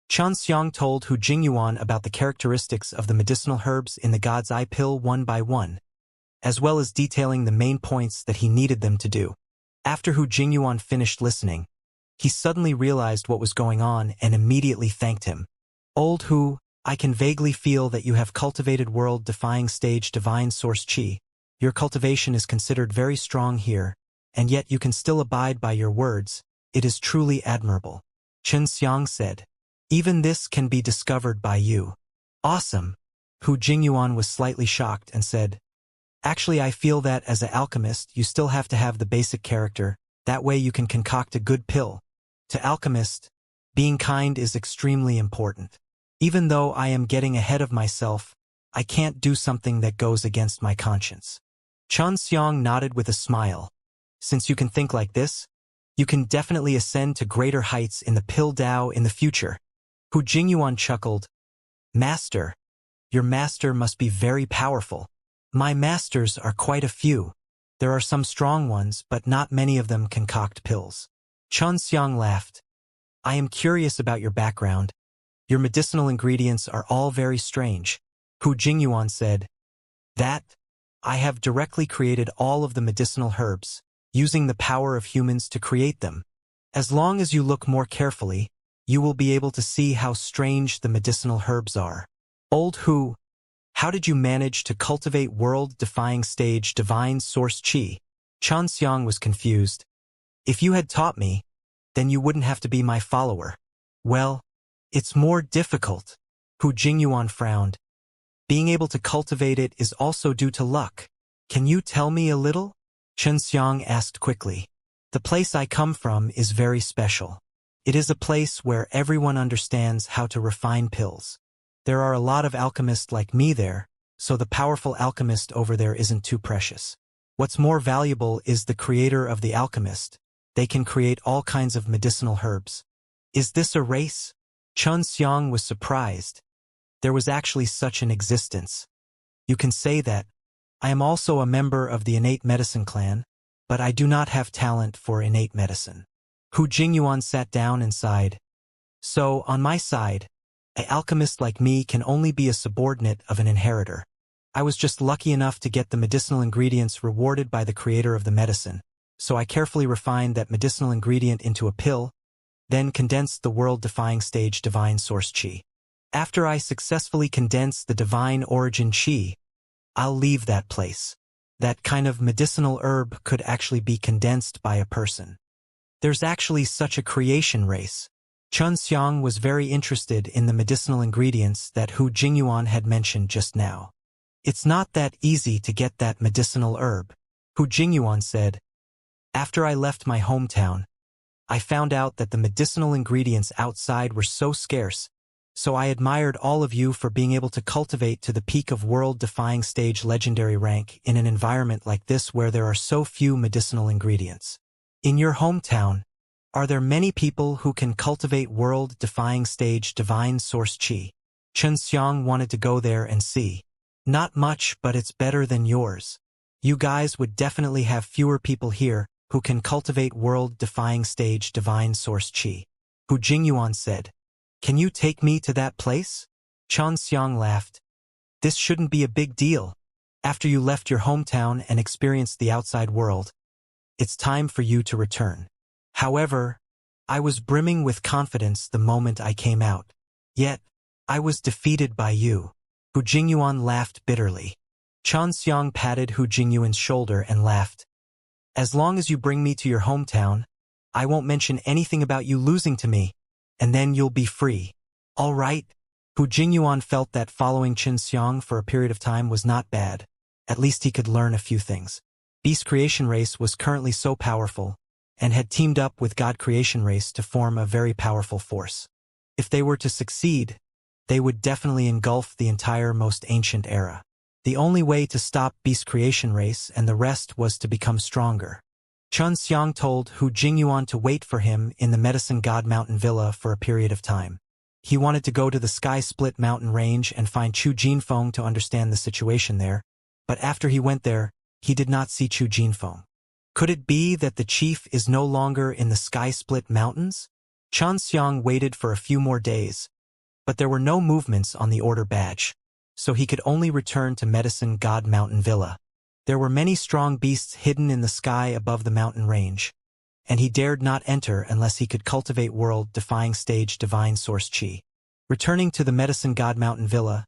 Speaker 1: Xianxia told Hu Jingyuan about the characteristics of the medicinal herbs in the God's Eye pill one by one, as well as detailing the main points that he needed them to do. After Hu Jingyuan finished listening, he suddenly realized what was going on and immediately thanked him. Old Hu, I can vaguely feel that you have cultivated world-defying stage divine source qi. Your cultivation is considered very strong here, and yet you can still abide by your words. It is truly admirable. Xianxia said. Even this can be discovered by you. Awesome. Hu Jingyuan was slightly shocked and said, actually I feel that as an alchemist you still have to have the basic character, that way you can concoct a good pill. To alchemist, being kind is extremely important. Even though I am getting ahead of myself, I can't do something that goes against my conscience. Xianxia nodded with a smile. Since you can think like this, you can definitely ascend to greater heights in the pill Dao in the future. Hu Jingyuan chuckled. Master, your master must be very powerful. My masters are quite a few. There are some strong ones, but not many of them concoct pills. Xianxia laughed. I am curious about your background. Your medicinal ingredients are all very strange. Hu Jingyuan said. That? I have directly created all of the medicinal herbs, using the power of humans to create them. As long as you look more carefully, you will be able to see how strange the medicinal herbs are. Old Hu, how did you manage to cultivate world-defying stage divine source qi? Xianxia was confused. If you had taught me, then you wouldn't have to be my follower. Well, it's more difficult. Hu Jingyuan frowned. Being able to cultivate it is also due to luck. Can you tell me a little? Xianxia asked quickly. The place I come from is very special. It is a place where everyone understands how to refine pills. There are a lot of alchemists like me there, so the powerful alchemist over there isn't too precious. What's more valuable is the creator of the Alchemist. They can create all kinds of medicinal herbs. Is this a race? Xianxia was surprised. There was actually such an existence. You can say that. I am also a member of the innate medicine clan, but I do not have talent for innate medicine. Hu Jingyuan sat down and sighed. So, on my side, an alchemist like me can only be a subordinate of an inheritor. I was just lucky enough to get the medicinal ingredients rewarded by the creator of the medicine, so I carefully refined that medicinal ingredient into a pill, then condensed the world-defying stage divine source qi. After I successfully condense the divine origin qi, I'll leave that place. That kind of medicinal herb could actually be condensed by a person. There's actually such a creation race. Xianxia was very interested in the medicinal ingredients that Hu Jingyuan had mentioned just now. It's not that easy to get that medicinal herb, Hu Jingyuan said. After I left my hometown, I found out that the medicinal ingredients outside were so scarce, so I admired all of you for being able to cultivate to the peak of world-defying stage legendary rank in an environment like this where there are so few medicinal ingredients. In your hometown, are there many people who can cultivate world-defying stage divine source qi? Xianxia wanted to go there and see. Not much, but it's better than yours. You guys would definitely have fewer people here who can cultivate world-defying stage divine source qi. Hu Jingyuan said. Can you take me to that place? Xianxia laughed. This shouldn't be a big deal. After you left your hometown and experienced the outside world, it's time for you to return. However, I was brimming with confidence the moment I came out. Yet, I was defeated by you. Hu Jingyuan laughed bitterly. Xianxia patted Hu Jingyuan's shoulder and laughed. As long as you bring me to your hometown, I won't mention anything about you losing to me, and then you'll be free. All right? Hu Jingyuan felt that following Xianxia for a period of time was not bad. At least he could learn a few things. Beast Creation Race was currently so powerful, and had teamed up with God Creation Race to form a very powerful force. If they were to succeed, they would definitely engulf the entire most ancient era. The only way to stop Beast Creation Race and the rest was to become stronger. Xianxia told Hu Jingyuan to wait for him in the Medicine God Mountain Villa for a period of time. He wanted to go to the Sky Split Mountain Range and find Chu Jinfeng to understand the situation there, but after he went there, he did not see Chu Jinfeng. Could it be that the chief is no longer in the Sky Split Mountains? Xianxia waited for a few more days, but there were no movements on the order badge, so he could only return to Medicine God Mountain Villa. There were many strong beasts hidden in the sky above the mountain range, and he dared not enter unless he could cultivate world-defying stage divine source qi. Returning to the Medicine God Mountain Villa,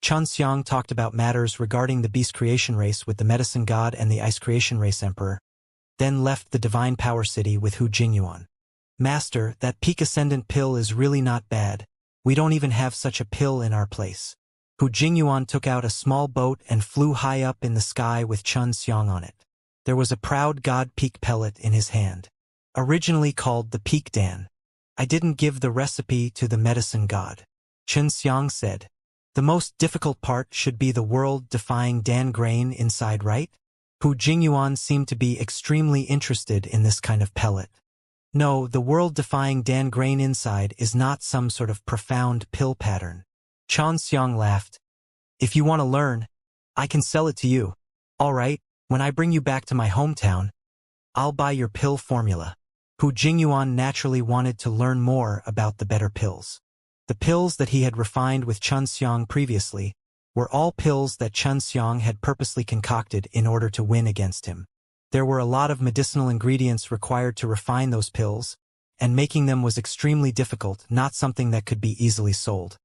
Speaker 1: Xianxia talked about matters regarding the Beast Creation Race with the Medicine God and the Ice Creation Race Emperor, then left the Divine Power City with Hu Jingyuan. Master, that peak ascendant pill is really not bad. We don't even have such a pill in our place. Hu Jingyuan took out a small boat and flew high up in the sky with Xianxia on it. There was a proud god peak pellet in his hand. Originally called the Peak Dan. I didn't give the recipe to the medicine god. Xianxia said. The most difficult part should be the world-defying Dan grain inside, right? Hu Jingyuan seemed to be extremely interested in this kind of pellet. No, the world-defying Dan grain inside is not some sort of profound pill pattern. Xianxia laughed. If you want to learn, I can sell it to you. All right, when I bring you back to my hometown, I'll buy your pill formula. Hu Jingyuan naturally wanted to learn more about the better pills. The pills that he had refined with Xianxia previously were all pills that Xianxia had purposely concocted in order to win against him. There were a lot of medicinal ingredients required to refine those pills, and making them was extremely difficult, not something that could be easily sold.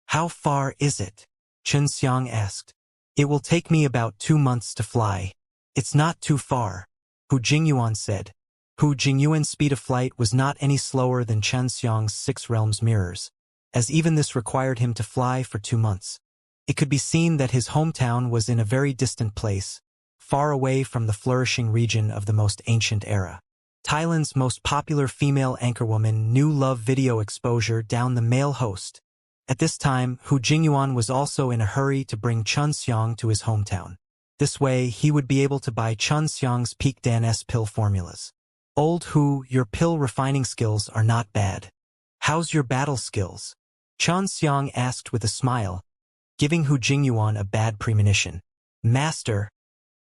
Speaker 1: How far is it? Xianxia asked. It will take me about 2 months to fly. It's not too far, Hu Jingyuan said. Hu Jingyuan's speed of flight was not any slower than Xianxia's 6 realms mirrors, as even this required him to fly for 2 months. It could be seen that his hometown was in a very distant place, far away from the flourishing region of the most ancient era. Thailand's most popular female anchorwoman New Love video exposure down the male host. At this time, Hu Jingyuan was also in a hurry to bring Xianxia to his hometown. This way, he would be able to buy Xianxia's Peak Dan's pill formulas. Old Hu, your pill refining skills are not bad. How's your battle skills? Xianxia asked with a smile, giving Hu Jingyuan a bad premonition. Master,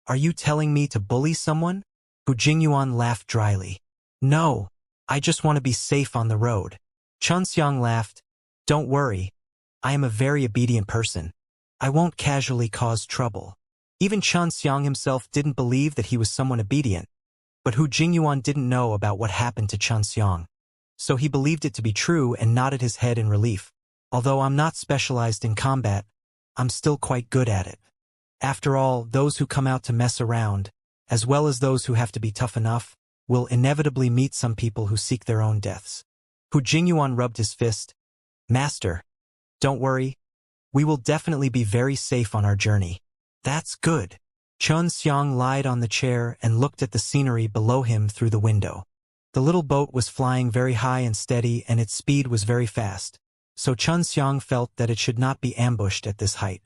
Speaker 1: are you telling me to bully someone? Hu Jingyuan laughed dryly. No, I just want to be safe on the road. Xianxia laughed. Don't worry, I am a very obedient person. I won't casually cause trouble. Even Xianxia himself didn't believe that he was someone obedient, but Hu Jingyuan didn't know about what happened to Xianxia. So he believed it to be true and nodded his head in relief. Although I'm not specialized in combat, I'm still quite good at it. After all, those who come out to mess around, as well as those who have to be tough enough, will inevitably meet some people who seek their own deaths. Hu Jingyuan rubbed his fist. Master, don't worry. We will definitely be very safe on our journey. That's good. Xianxia lied on the chair and looked at the scenery below him through the window. The little boat was flying very high and steady, and its speed was very fast, so Xianxia felt that it should not be ambushed at this height.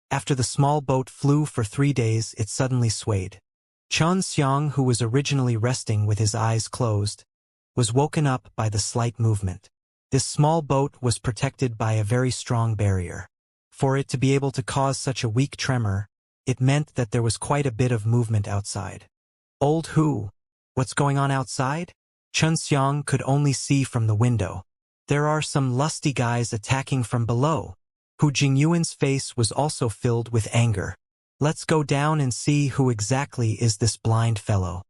Speaker 1: After the small boat flew for 3 days, it suddenly swayed. Xianxia, who was originally resting with his eyes closed, was woken up by the slight movement. This small boat was protected by a very strong barrier. For it to be able to cause such a weak tremor, it meant that there was quite a bit of movement outside. Old Hu, what's going on outside? Xianxia could only see from the window. There are some lusty guys attacking from below. Hu Jingyuan's face was also filled with anger. Let's go down and see who exactly is this blind fellow.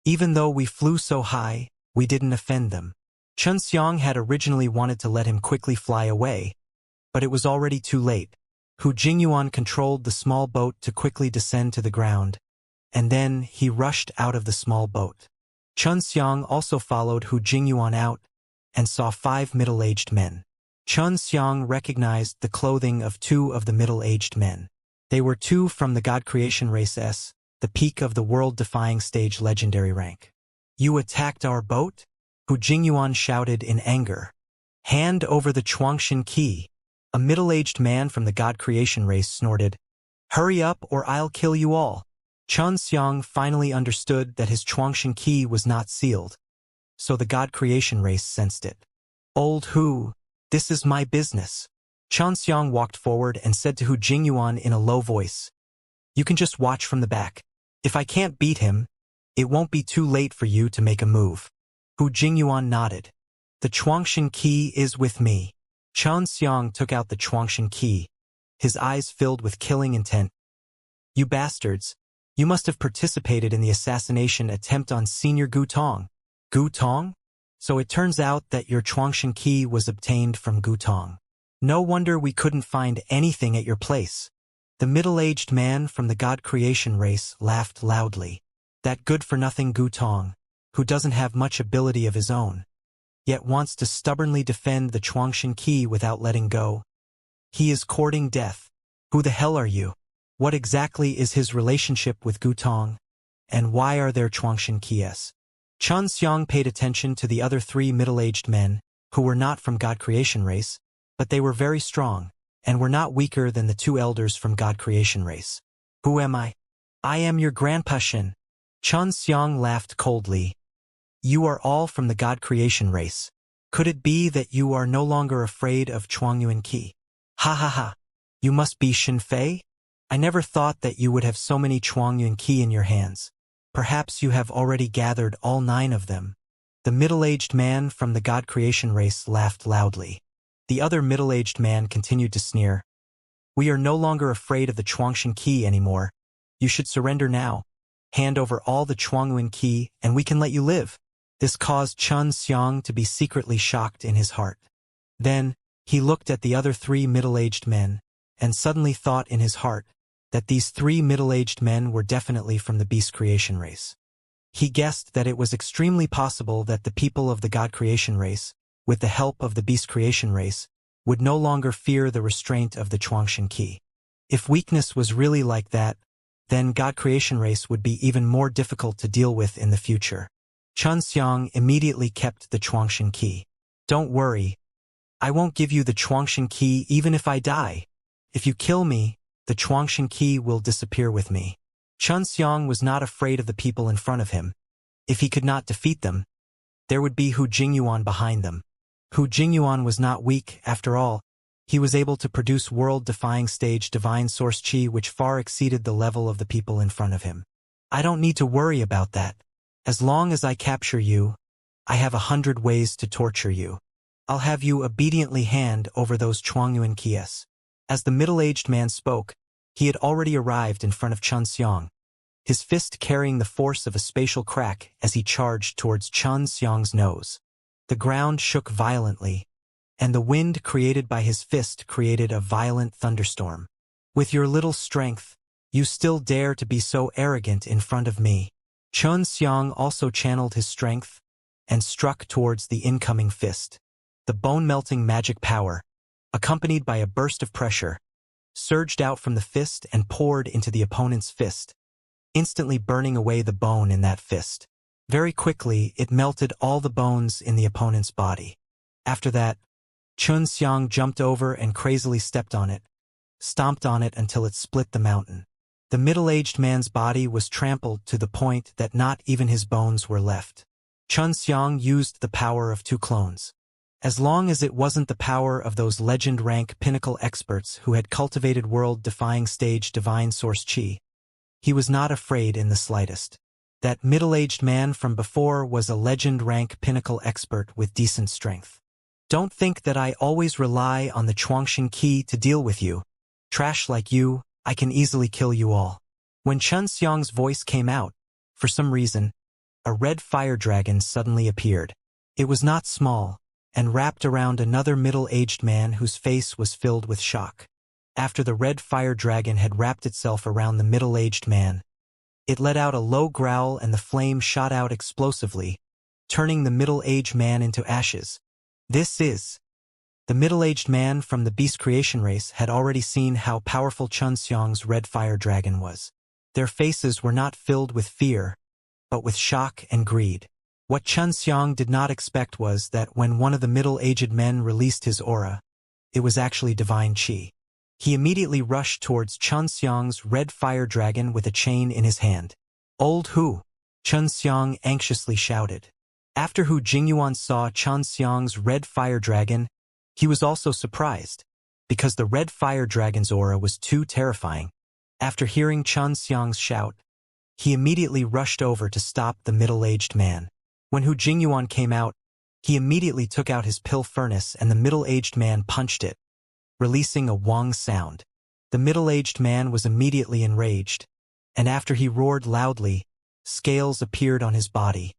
Speaker 1: Even though we flew so high, we didn't offend them. Xianxia had originally wanted to let him quickly fly away, but it was already too late. Hu Jingyuan controlled the small boat to quickly descend to the ground, and then he rushed out of the small boat. Xianxia also followed Hu Jingyuan out and saw 5 middle-aged men. Xianxia recognized the clothing of 2 of the middle-aged men. They were 2 from the God Creation Race S, the peak of the world-defying stage legendary rank. You attacked our boat? Hu Jingyuan shouted in anger. Hand over the Chuangshan key. A middle-aged man from the God Creation Race snorted. Hurry up or I'll kill you all. Xianxia finally understood that his Chuangshan key was not sealed, so the God Creation Race sensed it. Old Hu, this is my business. Xianxia walked forward and said to Hu Jingyuan in a low voice. You can just watch from the back. If I can't beat him, it won't be too late for you to make a move. Hu Jingyuan nodded. The Chuangshan key is with me. Xianxia took out the Chuangshan key, his eyes filled with killing intent. You bastards, you must have participated in the assassination attempt on Senior Gu Tong. Gu Tong? So it turns out that your Chuangshan key was obtained from Gu Tong. No wonder we couldn't find anything at your place. The middle-aged man from the God Creation Race laughed loudly. That good-for-nothing Gu Tong, who doesn't have much ability of his own, yet wants to stubbornly defend the Chuangshan key without letting go. He is courting death. Who the hell are you? What exactly is his relationship with Gu Tong? And why are there Chuangshan keys? Xianxia paid attention to the other 3 middle-aged men, who were not from God Creation Race, but they were very strong, and were not weaker than the 2 elders from God Creation Race. Who am I? I am your grandpa Shen. Xianxia laughed coldly. You are all from the God Creation Race. Could it be that you are no longer afraid of Chuangyuan Qi? Ha ha ha. You must be Shen Fei? I never thought that you would have so many Chuangyuan Qi in your hands. Perhaps you have already gathered all 9 of them. The middle-aged man from the God Creation Race laughed loudly. The other middle-aged man continued to sneer. We are no longer afraid of the Chuangshan Qi anymore. You should surrender now. Hand over all the Chuangyuan Qi and we can let you live. This caused Xianxia to be secretly shocked in his heart. Then, he looked at the other 3 middle-aged men, and suddenly thought in his heart that these 3 middle-aged men were definitely from the Beast Creation Race. He guessed that it was extremely possible that the people of the God Creation Race, with the help of the Beast Creation Race, would no longer fear the restraint of the Chuangshan Qi. If weakness was really like that, then God Creation Race would be even more difficult to deal with in the future. Xianxia immediately kept the Chuangshan Qi. Don't worry. I won't give you the Chuangshan Qi even if I die. If you kill me, the Chuangshan Qi will disappear with me. Xianxia was not afraid of the people in front of him. If he could not defeat them, there would be Hu Jingyuan behind them. Hu Jingyuan was not weak, after all. He was able to produce world-defying stage divine source qi which far exceeded the level of the people in front of him. I don't need to worry about that. As long as I capture you, I have 100 ways to torture you. I'll have you obediently hand over those Chuangyuan Kies. As the middle-aged man spoke, he had already arrived in front of Xianxia, his fist carrying the force of a spatial crack as he charged towards Xianxia's nose. The ground shook violently, and the wind created by his fist created a violent thunderstorm. With your little strength, you still dare to be so arrogant in front of me. Xianxia also channeled his strength and struck towards the incoming fist. The bone-melting magic power, accompanied by a burst of pressure, surged out from the fist and poured into the opponent's fist, instantly burning away the bone in that fist. Very quickly, it melted all the bones in the opponent's body. After that, Xianxia jumped over and crazily stepped on it, stomped on it until it split the mountain. The middle-aged man's body was trampled to the point that not even his bones were left. Xianxia used the power of 2 clones. As long as it wasn't the power of those legend-rank pinnacle experts who had cultivated world-defying stage divine source qi, he was not afraid in the slightest. That middle-aged man from before was a legend-rank pinnacle expert with decent strength. Don't think that I always rely on the Chuangshan Qi to deal with you. Trash like you, I can easily kill you all. When Xianxia's voice came out, for some reason, a red fire dragon suddenly appeared. It was not small, and wrapped around another middle-aged man whose face was filled with shock. After the red fire dragon had wrapped itself around the middle-aged man, it let out a low growl and the flame shot out explosively, turning the middle-aged man into ashes. The middle-aged man from the beast creation race had already seen how powerful Xianxia's red fire dragon was. Their faces were not filled with fear, but with shock and greed. What Xianxia did not expect was that when one of the middle-aged men released his aura, it was actually divine qi. He immediately rushed towards Xianxia's red fire dragon with a chain in his hand. Old Hu! Xianxia anxiously shouted. After Hu Jingyuan saw Xianxia's red fire dragon, he was also surprised, because the red fire dragon's aura was too terrifying. After hearing Xianxia's shout, he immediately rushed over to stop the middle-aged man. When Hu Jingyuan came out, he immediately took out his pill furnace and the middle-aged man punched it, releasing a wong sound. The middle-aged man was immediately enraged, and after he roared loudly, scales appeared on his body,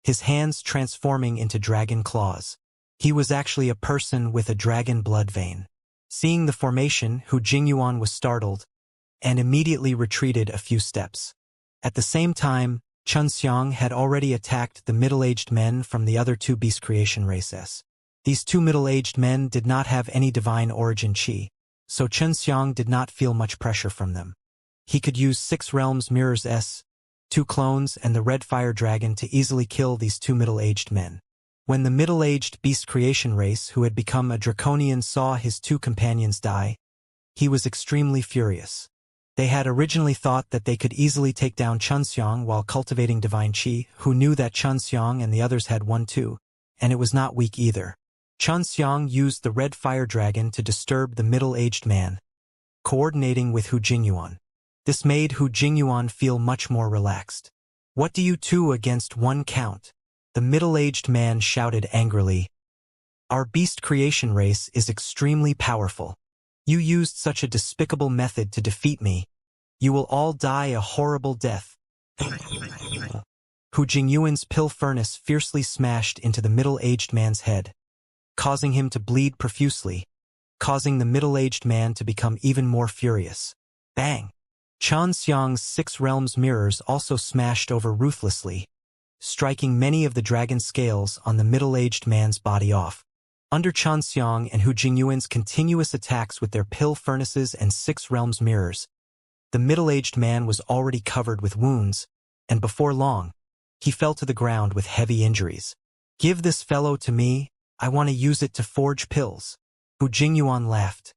Speaker 1: his hands transforming into dragon claws. He was actually a person with a dragon blood vein. Seeing the formation, Hu Jingyuan was startled, and immediately retreated a few steps. At the same time, Xianxia had already attacked the middle-aged men from the other 2 beast creation races. These 2 middle-aged men did not have any divine origin qi, so Xianxia did not feel much pressure from them. He could use 6 realms mirrors 2 clones and the red fire dragon to easily kill these 2 middle-aged men. When the middle-aged beast creation race who had become a draconian saw his 2 companions die, he was extremely furious. They had originally thought that they could easily take down Xianxia while cultivating divine qi, who knew that Xianxia and the others had one too, and it was not weak either. Xianxia used the red fire dragon to disturb the middle-aged man, coordinating with Hu Jingyuan. This made Hu Jingyuan feel much more relaxed. What do you 2 against 1 count? The middle-aged man shouted angrily. Our beast creation race is extremely powerful. You used such a despicable method to defeat me. You will all die a horrible death. Hu Jingyuan's pill furnace fiercely smashed into the middle-aged man's head, causing him to bleed profusely, causing the middle-aged man to become even more furious. Bang! Xianxia's 6 realms mirrors also smashed over ruthlessly, striking many of the dragon scales on the middle-aged man's body off. Under Xianxia and Hu Jingyuan's continuous attacks with their pill furnaces and 6 realms mirrors, the middle-aged man was already covered with wounds, and before long, he fell to the ground with heavy injuries. Give this fellow to me, I want to use it to forge pills. Hu Jingyuan laughed.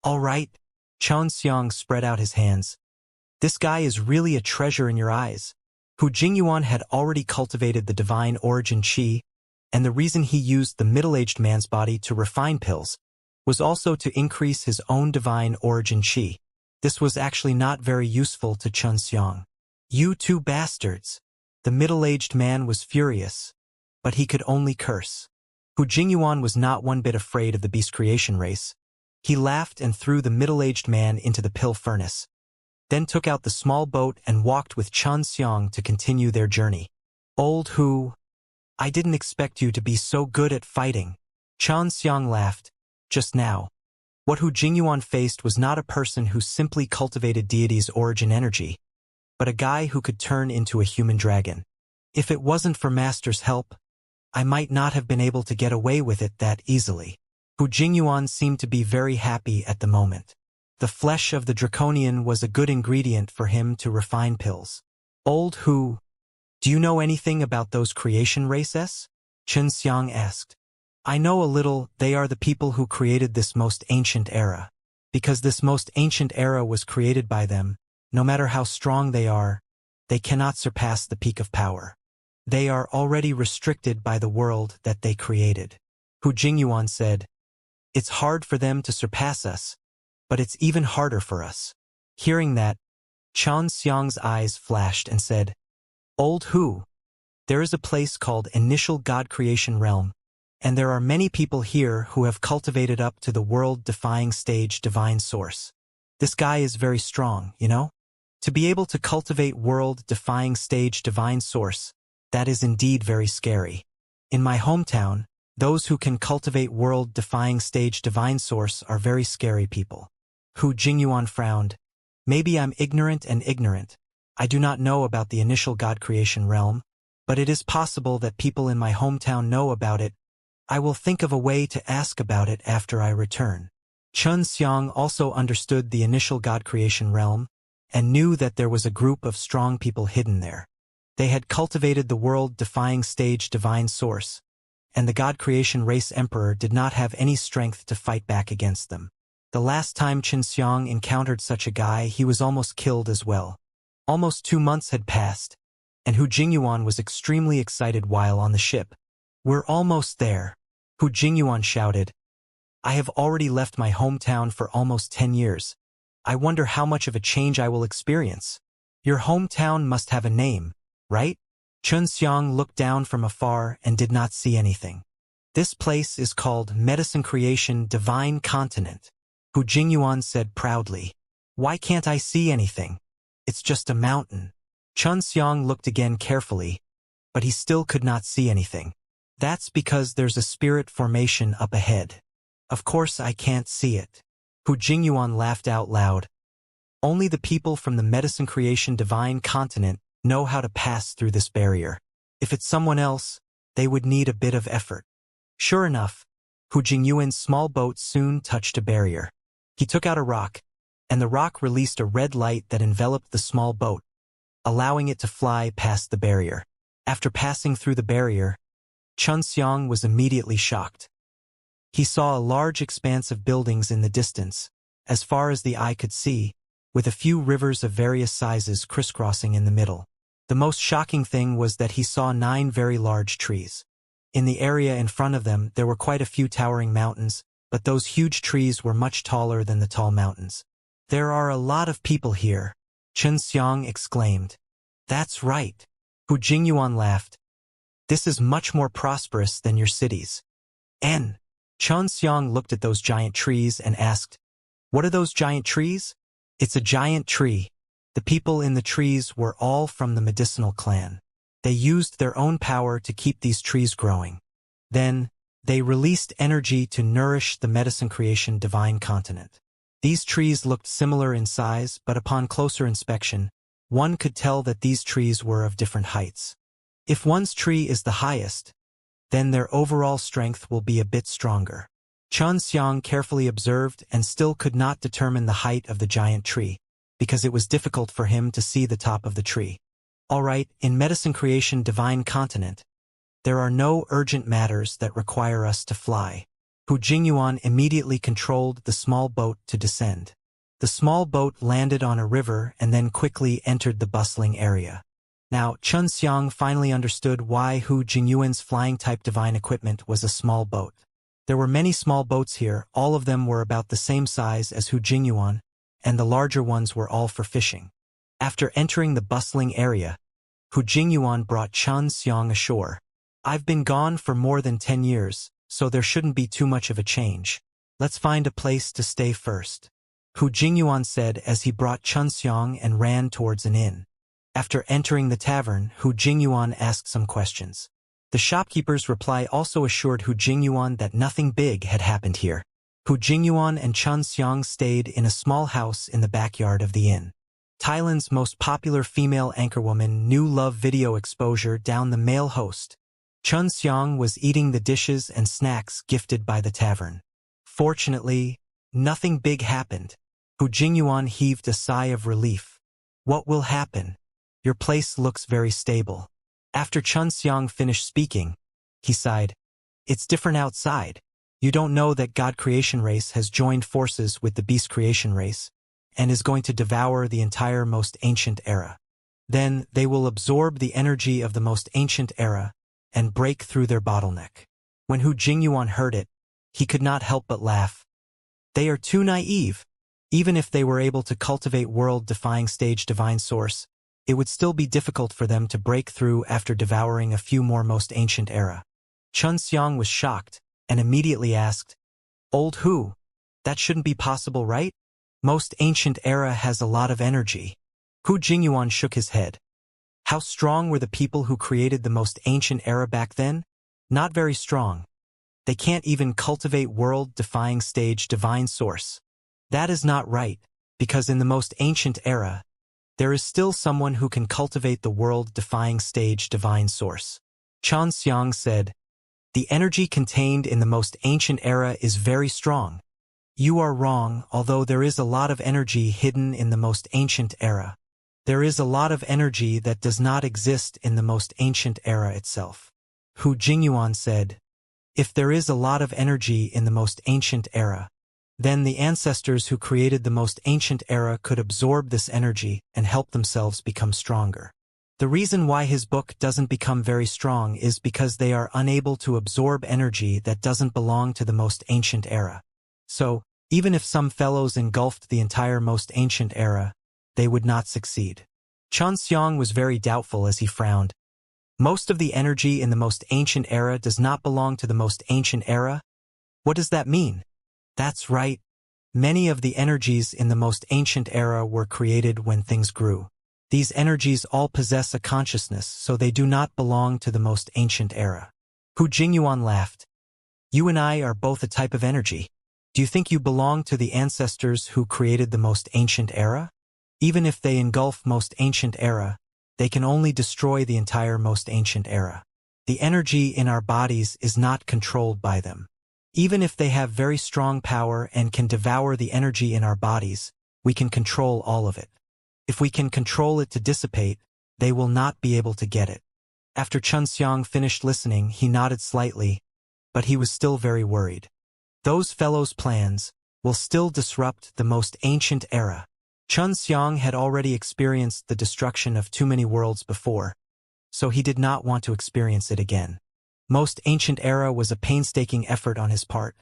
Speaker 1: All right. Xianxia spread out his hands. This guy is really a treasure in your eyes. Hu Jingyuan had already cultivated the divine origin qi, and the reason he used the middle-aged man's body to refine pills was also to increase his own divine origin qi. This was actually not very useful to Chun Xiang. You two bastards! The middle-aged man was furious, but he could only curse. Hu Jingyuan was not one bit afraid of the beast creation race. He laughed and threw the middle-aged man into the pill furnace, then took out the small boat and walked with Chun Xiang to continue their journey. Old Hu, I didn't expect you to be so good at fighting. Chun Xiang laughed. Just now. What Hu Jingyuan faced was not a person who simply cultivated deity's origin energy, but a guy who could turn into a human dragon. If it wasn't for Master's help, I might not have been able to get away with it that easily. Hu Jingyuan seemed to be very happy at the moment. The flesh of the draconian was a good ingredient for him to refine pills. Old Hu, do you know anything about those creation races? Chun Xiang asked. I know a little. They are the people who created this most ancient era. Because this most ancient era was created by them, no matter how strong they cannot surpass the peak of power. They are already restricted by the world that they created. Hu Jingyuan said, It's hard for them to surpass us, but it's even harder for us. Hearing that, Chun Xiang's eyes flashed and said, Old Hu, there is a place called Initial God Creation Realm, and there are many people here who have cultivated up to the world-defying stage divine source. This guy is very strong, you know? To be able to cultivate world-defying stage divine source, that is indeed very scary. In my hometown, those who can cultivate world-defying stage divine source are very scary people. Hu Jingyuan frowned. Maybe I'm ignorant. I do not know about the initial God creation realm, but it is possible that people in my hometown know about it. I will think of a way to ask about it after I return. Chun Xiang also understood the initial God creation realm and knew that there was a group of strong people hidden there. They had cultivated the world-defying stage divine source, and the God creation race emperor did not have any strength to fight back against them. The last time Chun Xiang encountered such a guy, he was almost killed as well. Almost 2 months had passed, and Hu Jingyuan was extremely excited while on the ship. We're almost there, Hu Jingyuan shouted. I have already left my hometown for almost 10 years. I wonder how much of a change I will experience. Your hometown must have a name, right? Chun Xiang looked down from afar and did not see anything. This place is called Medicine Creation Divine Continent, Hu Jingyuan said proudly. Why can't I see anything? It's just a mountain. Chun Xiang looked again carefully, but he still could not see anything. That's because there's a spirit formation up ahead. Of course I can't see it. Hu Jingyuan laughed out loud. Only the people from the Medicine Creation Divine Continent know how to pass through this barrier. If it's someone else, they would need a bit of effort. Sure enough, Hu Jingyuan's small boat soon touched a barrier. He took out a rock, and the rock released a red light that enveloped the small boat, allowing it to fly past the barrier. After passing through the barrier, Chun Xiang was immediately shocked. He saw a large expanse of buildings in the distance, as far as the eye could see, with a few rivers of various sizes crisscrossing in the middle. The most shocking thing was that he saw 9 very large trees. In the area in front of them, there were quite a few towering mountains, but those huge trees were much taller than the tall mountains. There are a lot of people here, Chun Xiang exclaimed. That's right. Hu Jingyuan laughed. This is much more prosperous than your cities. Chun Xiang looked at those giant trees and asked, What are those giant trees? It's a giant tree. The people in the trees were all from the medicinal clan. They used their own power to keep these trees growing. Then, they released energy to nourish the Medicine Creation Divine Continent. These trees looked similar in size, but upon closer inspection, one could tell that these trees were of different heights. If one's tree is the highest, then their overall strength will be a bit stronger. Chun Xiang carefully observed and still could not determine the height of the giant tree, because it was difficult for him to see the top of the tree. All right, in Medicine Creation Divine Continent, there are no urgent matters that require us to fly. Hu Jingyuan immediately controlled the small boat to descend. The small boat landed on a river and then quickly entered the bustling area. Now, Xianxia finally understood why Hu Jingyuan's flying-type divine equipment was a small boat. There were many small boats here, all of them were about the same size as Hu Jingyuan, and the larger ones were all for fishing. After entering the bustling area, Hu Jingyuan brought Xianxia ashore. I've been gone for more than 10 years, so there shouldn't be too much of a change. Let's find a place to stay first, Hu Jingyuan said as he brought Xianxia and ran towards an inn. After entering the tavern, Hu Jingyuan asked some questions. The shopkeeper's reply also assured Hu Jingyuan that nothing big had happened here. Hu Jingyuan and Xianxia stayed in a small house in the backyard of the inn. Thailand's most popular female anchorwoman knew love video exposure down the male host. Xianxia was eating the dishes and snacks gifted by the tavern. Fortunately, nothing big happened. Hu Jingyuan heaved a sigh of relief. What will happen? Your place looks very stable. After Xianxia finished speaking, he sighed. It's different outside. You don't know that God creation race has joined forces with the beast creation race, and is going to devour the entire most ancient era. Then they will absorb the energy of the most ancient era, and break through their bottleneck. When Hu Jingyuan heard it, he could not help but laugh. They are too naive. Even if they were able to cultivate world-defying stage divine source, it would still be difficult for them to break through after devouring a few more most ancient era. Xianxia was shocked, and immediately asked, Old Hu, that shouldn't be possible, right? Most ancient era has a lot of energy. Hu Jingyuan shook his head. How strong were the people who created the most ancient era back then? Not very strong. They can't even cultivate world-defying stage divine source. That is not right, because in the most ancient era, there is still someone who can cultivate the world-defying stage divine source. Xianxia said, The energy contained in the most ancient era is very strong. You are wrong, although there is a lot of energy hidden in the most ancient era. There is a lot of energy that does not exist in the most ancient era itself. Hu Jingyuan said, If there is a lot of energy in the most ancient era, then the ancestors who created the most ancient era could absorb this energy and help themselves become stronger. The reason why his book doesn't become very strong is because they are unable to absorb energy that doesn't belong to the most ancient era. So, even if some fellows engulfed the entire most ancient era, they would not succeed. Xianxia was very doubtful as he frowned. Most of the energy in the most ancient era does not belong to the most ancient era? What does that mean? That's right. Many of the energies in the most ancient era were created when things grew. These energies all possess a consciousness, so they do not belong to the most ancient era. Hu Jingyuan laughed. You and I are both a type of energy. Do you think you belong to the ancestors who created the most ancient era? Even if they engulf most ancient era, they can only destroy the entire most ancient era. The energy in our bodies is not controlled by them. Even if they have very strong power and can devour the energy in our bodies, we can control all of it. If we can control it to dissipate, they will not be able to get it. After Xianxia finished listening, he nodded slightly, but he was still very worried. Those fellows' plans will still disrupt the most ancient era. Xianxia had already experienced the destruction of too many worlds before, so he did not want to experience it again. Most ancient era was a painstaking effort on his part,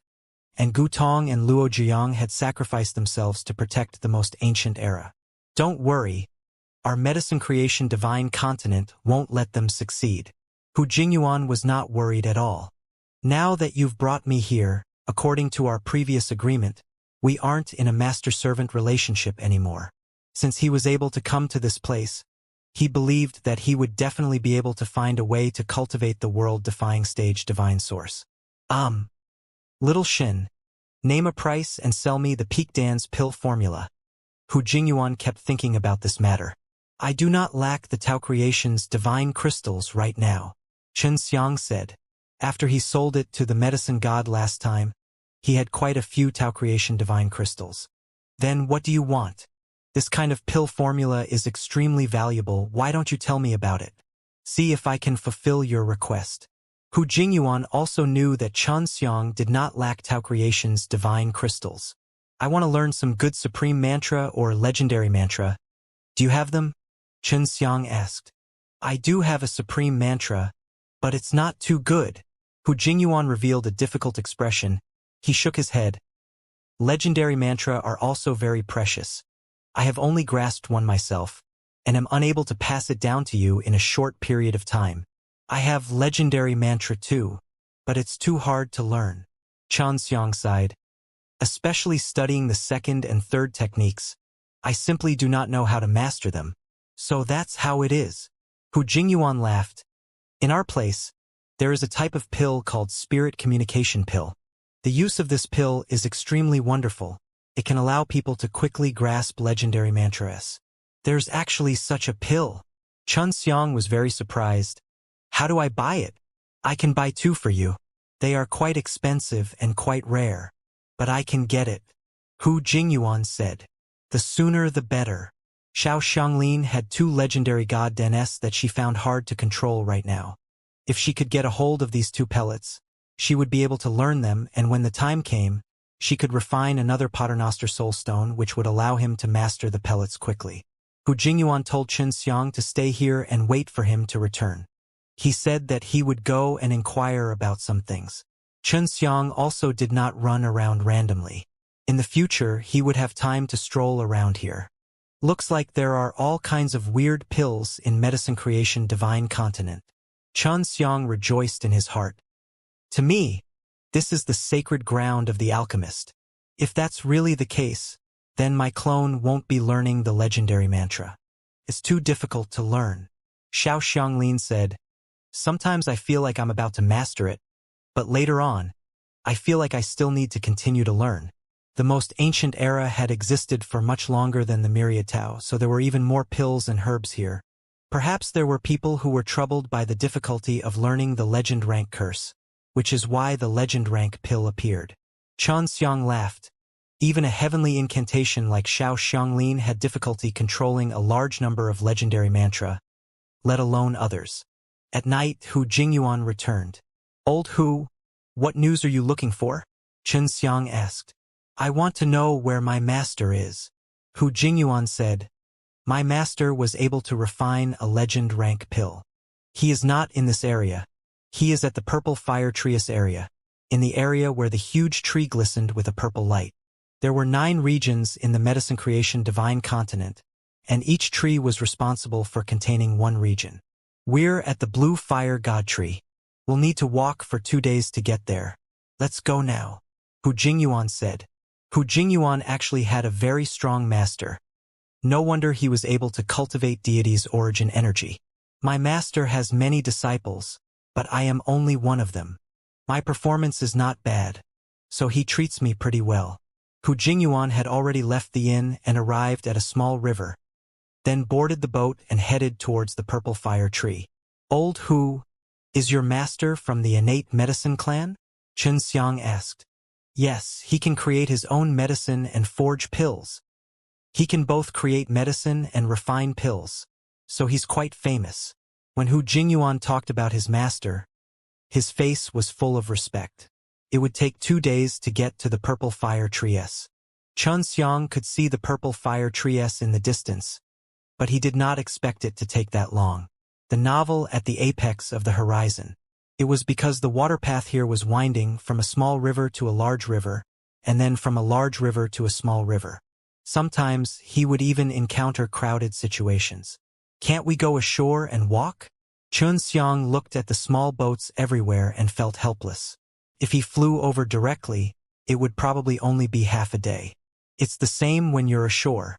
Speaker 1: and Gutong and Luo Jiang had sacrificed themselves to protect the most ancient era. Don't worry, our medicine creation divine continent won't let them succeed. Hu Jingyuan was not worried at all. Now that you've brought me here, according to our previous agreement, we aren't in a master-servant relationship anymore. Since he was able to come to this place, he believed that he would definitely be able to find a way to cultivate the world-defying stage divine source. Little Shin, name a price and sell me the Peak Dan's pill formula. Hu Jingyuan kept thinking about this matter. I do not lack the Tao Creation's divine crystals right now, Xianxia said. After he sold it to the medicine god last time, he had quite a few Tao Creation divine crystals. Then what do you want? This kind of pill formula is extremely valuable. Why don't you tell me about it? See if I can fulfill your request. Hu Jingyuan also knew that Xianxia did not lack Tao Creation's divine crystals. I want to learn some good supreme mantra or legendary mantra. Do you have them? Xianxia asked. I do have a supreme mantra, but it's not too good. Hu Jingyuan revealed a difficult expression. He shook his head. Legendary mantra are also very precious. I have only grasped one myself, and am unable to pass it down to you in a short period of time. I have legendary mantra too, but it's too hard to learn. Xianxia sighed. Especially studying the second and third techniques, I simply do not know how to master them. So that's how it is. Hu Jingyuan laughed. In our place, there is a type of pill called spirit communication pill. The use of this pill is extremely wonderful. It can allow people to quickly grasp legendary mantras. There's actually such a pill. Xianxia was very surprised. How do I buy it? I can buy 2 for you. They are quite expensive and quite rare, but I can get it. Hu Jingyuan said. The sooner the better. Xiao Xianglin had 2 legendary god DNS that she found hard to control right now. If she could get a hold of these 2 pellets, she would be able to learn them, and when the time came, she could refine another Paternoster Soulstone which would allow him to master the pellets quickly. Hu Jingyuan told Xianxia to stay here and wait for him to return. He said that he would go and inquire about some things. Xianxia also did not run around randomly. In the future, he would have time to stroll around here. Looks like there are all kinds of weird pills in Medicine Creation Divine Continent. Xianxia rejoiced in his heart. To me, this is the sacred ground of the Alchemist. If that's really the case, then my clone won't be learning the legendary mantra. It's too difficult to learn. Xiao Xianglin said, sometimes I feel like I'm about to master it, but later on, I feel like I still need to continue to learn. The most ancient era had existed for much longer than the Myriad Tao, so there were even more pills and herbs here. Perhaps there were people who were troubled by the difficulty of learning the legend rank curse, which is why the legend rank pill appeared. Xianxia laughed. Even a heavenly incantation like Xiao Xianglin had difficulty controlling a large number of legendary mantra, let alone others. At night, Hu Jingyuan returned. Old Hu, what news are you looking for? Xianxia asked. I want to know where my master is. Hu Jingyuan said. My master was able to refine a legend rank pill. He is not in this area. He is at the purple fire treeus area, in the area where the huge tree glistened with a purple light. There were 9 regions in the Medicine Creation Divine Continent, and each tree was responsible for containing 1 region. We're at the blue fire god tree. We'll need to walk for 2 days to get there. Let's go now, Hu Jingyuan said. Hu Jingyuan actually had a very strong master. No wonder he was able to cultivate deity's origin energy. My master has many disciples, but I am only one of them. My performance is not bad, so he treats me pretty well. Hu Jingyuan had already left the inn and arrived at a small river, then boarded the boat and headed towards the purple fire tree. Old Hu, is your master from the innate medicine clan? Xianxia asked. Yes, he can create his own medicine and forge pills. He can both create medicine and refine pills, so he's quite famous. When Hu Jingyuan talked about his master, his face was full of respect. It would take 2 days to get to the purple fire treeus. Xianxia could see the purple fire treeus in the distance, but he did not expect it to take that long. The novel at the apex of the horizon. It was because the water path here was winding from a small river to a large river, and then from a large river to a small river. Sometimes he would even encounter crowded situations. Can't we go ashore and walk? Xianxia looked at the small boats everywhere and felt helpless. If he flew over directly, it would probably only be half a day. It's the same when you're ashore.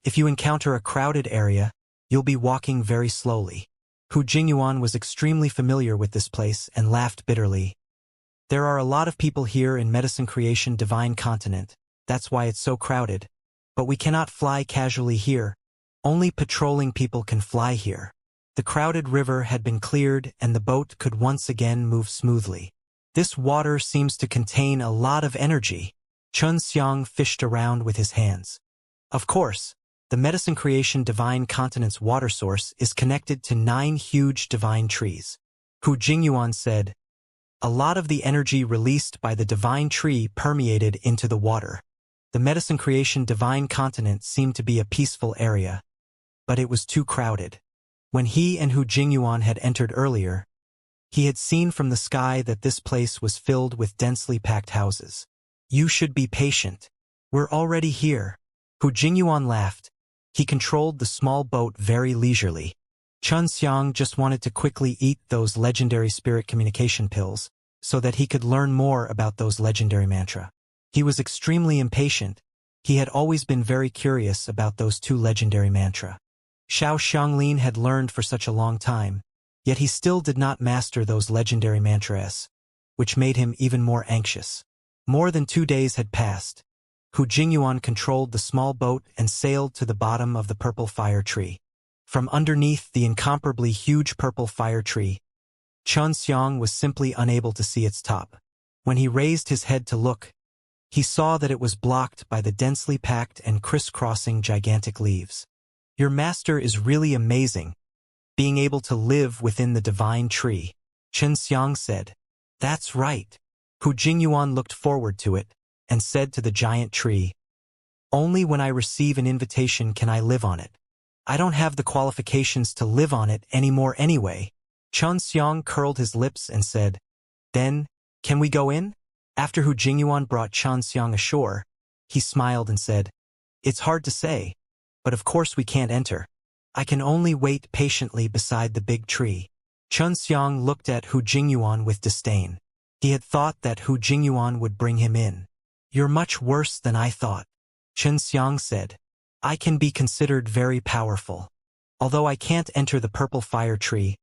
Speaker 1: If you encounter a crowded area, you'll be walking very slowly. Hu Jingyuan was extremely familiar with this place and laughed bitterly. There are a lot of people here in Medicine Creation Divine Continent, that's why it's so crowded. But we cannot fly casually here. Only patrolling people can fly here. The crowded river had been cleared and the boat could once again move smoothly. This water seems to contain a lot of energy. Xianxia fished around with his hands. Of course, the Medicine Creation Divine Continent's water source is connected to 9 huge divine trees. Hu Jingyuan said, a lot of the energy released by the divine tree permeated into the water. The medicine creation divine continent seemed to be a peaceful area, but it was too crowded. When he and Hu Jingyuan had entered earlier, he had seen from the sky that this place was filled with densely packed houses. You should be patient. We're already here. Hu Jingyuan laughed. He controlled the small boat very leisurely. Xianxia just wanted to quickly eat those legendary spirit communication pills so that he could learn more about those legendary mantra. He was extremely impatient. He had always been very curious about those two legendary mantra. Xiao Xianglin had learned for such a long time, yet he still did not master those legendary mantras, which made him even more anxious. More than 2 days had passed. Hu Jingyuan controlled the small boat and sailed to the bottom of the purple fire tree. From underneath the incomparably huge purple fire tree, Xianxia was simply unable to see its top. When he raised his head to look, he saw that it was blocked by the densely packed and crisscrossing gigantic leaves. Your master is really amazing, being able to live within the divine tree, Xianxia said. That's right. Hu Jingyuan looked forward to it and said to the giant tree, only when I receive an invitation can I live on it. I don't have the qualifications to live on it anymore anyway. Xianxia curled his lips and said, then, can we go in? After Hu Jingyuan brought Xianxia ashore, he smiled and said, it's hard to say, but of course we can't enter. I can only wait patiently beside the big tree. Xianxia looked at Hu Jingyuan with disdain. He had thought that Hu Jingyuan would bring him in. You're much worse than I thought, Xianxia said. I can be considered very powerful. Although I can't enter the purple fire tree,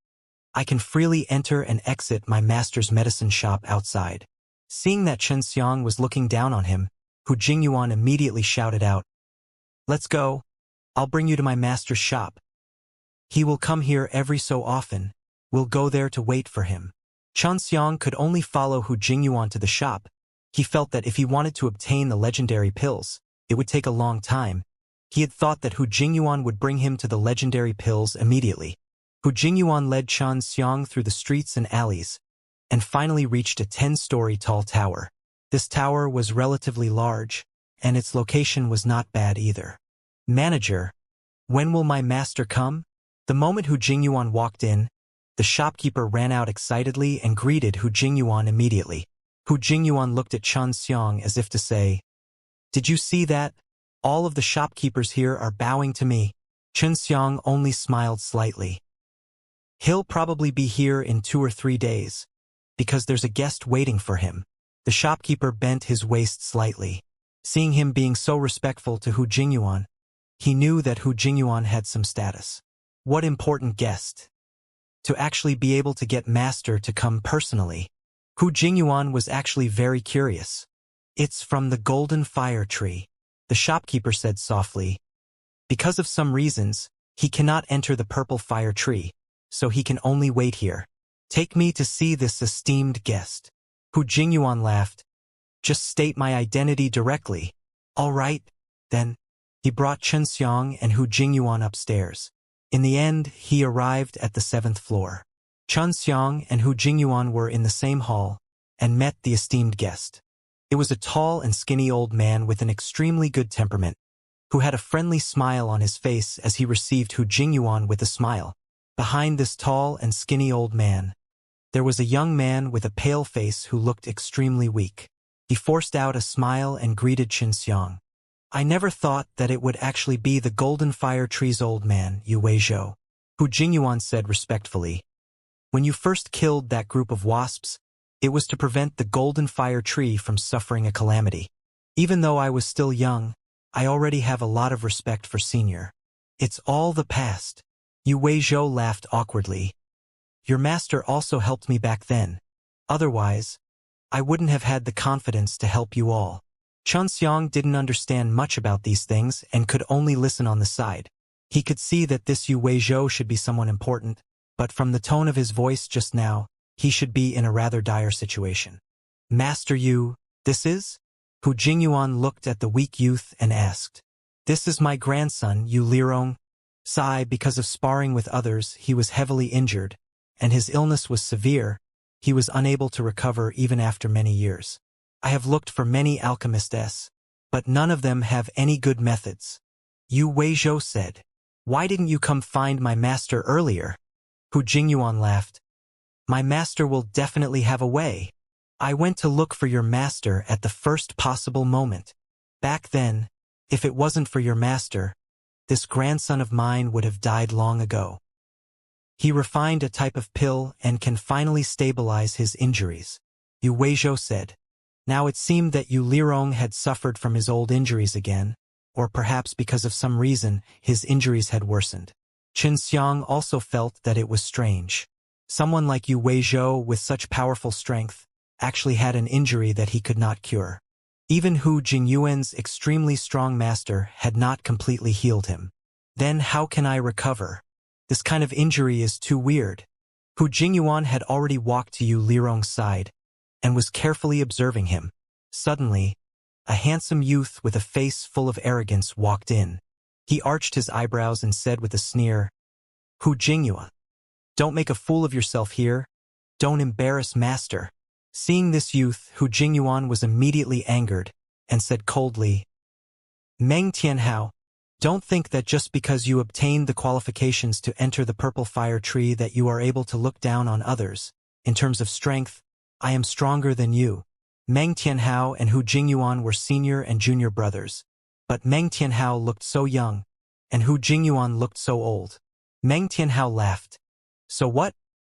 Speaker 1: I can freely enter and exit my master's medicine shop outside. Seeing that Xianxia was looking down on him, Hu Jingyuan immediately shouted out, let's go. I'll bring you to my master's shop. He will come here every so often. We'll go there to wait for him. Xianxia could only follow Hu Jingyuan to the shop. He felt that if he wanted to obtain the legendary pills, it would take a long time. He had thought that Hu Jingyuan would bring him to the legendary pills immediately. Hu Jingyuan led Xianxia through the streets and alleys, and finally reached a 10-story tall tower. This tower was relatively large, and its location was not bad either. Manager, when will my master come? The moment Hu Jingyuan walked in, the shopkeeper ran out excitedly and greeted Hu Jingyuan immediately. Hu Jingyuan looked at Xianxia as if to say, did you see that? All of the shopkeepers here are bowing to me. Xianxia only smiled slightly. He'll probably be here in 2 or 3 days, because there's a guest waiting for him. The shopkeeper bent his waist slightly. Seeing him being so respectful to Hu Jingyuan, he knew that Hu Jingyuan had some status. What important guest! To actually be able to get master to come personally. Hu Jingyuan was actually very curious. It's from the golden fire tree, the shopkeeper said softly. Because of some reasons, he cannot enter the purple fire tree, so he can only wait here. Take me to see this esteemed guest. Hu Jingyuan laughed. Just state my identity directly. All right, then. He brought Xianxia and Hu Jingyuan upstairs. In the end, he arrived at the 7th floor. Xianxia and Hu Jingyuan were in the same hall and met the esteemed guest. It was a tall and skinny old man with an extremely good temperament, who had a friendly smile on his face as he received Hu Jingyuan with a smile. Behind this tall and skinny old man, there was a young man with a pale face who looked extremely weak. He forced out a smile and greeted Xianxia. I never thought that it would actually be the golden fire tree's old man, Yu Weizhou, Hu Jingyuan said respectfully. When you first killed that group of wasps, it was to prevent the golden fire tree from suffering a calamity. Even though I was still young, I already have a lot of respect for Senior. It's all the past. Yu Weizhou laughed awkwardly. Your master also helped me back then. Otherwise, I wouldn't have had the confidence to help you all. Xianxia didn't understand much about these things and could only listen on the side. He could see that this Yu Weizhou should be someone important, but from the tone of his voice just now, he should be in a rather dire situation. Master Yu, this is? Hu Jingyuan looked at the weak youth and asked. This is my grandson, Yu Lirong. Because of sparring with others, he was heavily injured, and his illness was severe. He was unable to recover even after many years. I have looked for many alchemists, but none of them have any good methods. Yu Weizhou said. Why didn't you come find my master earlier? Hu Jingyuan laughed. My master will definitely have a way. I went to look for your master at the first possible moment. Back then, if it wasn't for your master, this grandson of mine would have died long ago. He refined a type of pill and can finally stabilize his injuries, Yu Weizhou said. Now it seemed that Yu Lirong had suffered from his old injuries again, or perhaps because of some reason his injuries had worsened. Xianxia also felt that it was strange. Someone like Yu Weizhou with such powerful strength actually had an injury that he could not cure. Even Hu Jingyuan's extremely strong master had not completely healed him. Then how can I recover? This kind of injury is too weird. Hu Jingyuan had already walked to Yu Lirong's side and was carefully observing him. Suddenly, a handsome youth with a face full of arrogance walked in. He arched his eyebrows and said with a sneer, Hu Jingyuan, don't make a fool of yourself here. Don't embarrass master. Seeing this youth, Hu Jingyuan was immediately angered and said coldly, Meng Tianhao, don't think that just because you obtained the qualifications to enter the purple fire tree that you are able to look down on others. In terms of strength, I am stronger than you. Meng Tianhao and Hu Jingyuan were senior and junior brothers, but Meng Tianhao looked so young, and Hu Jingyuan looked so old. Meng Tianhao laughed. So what?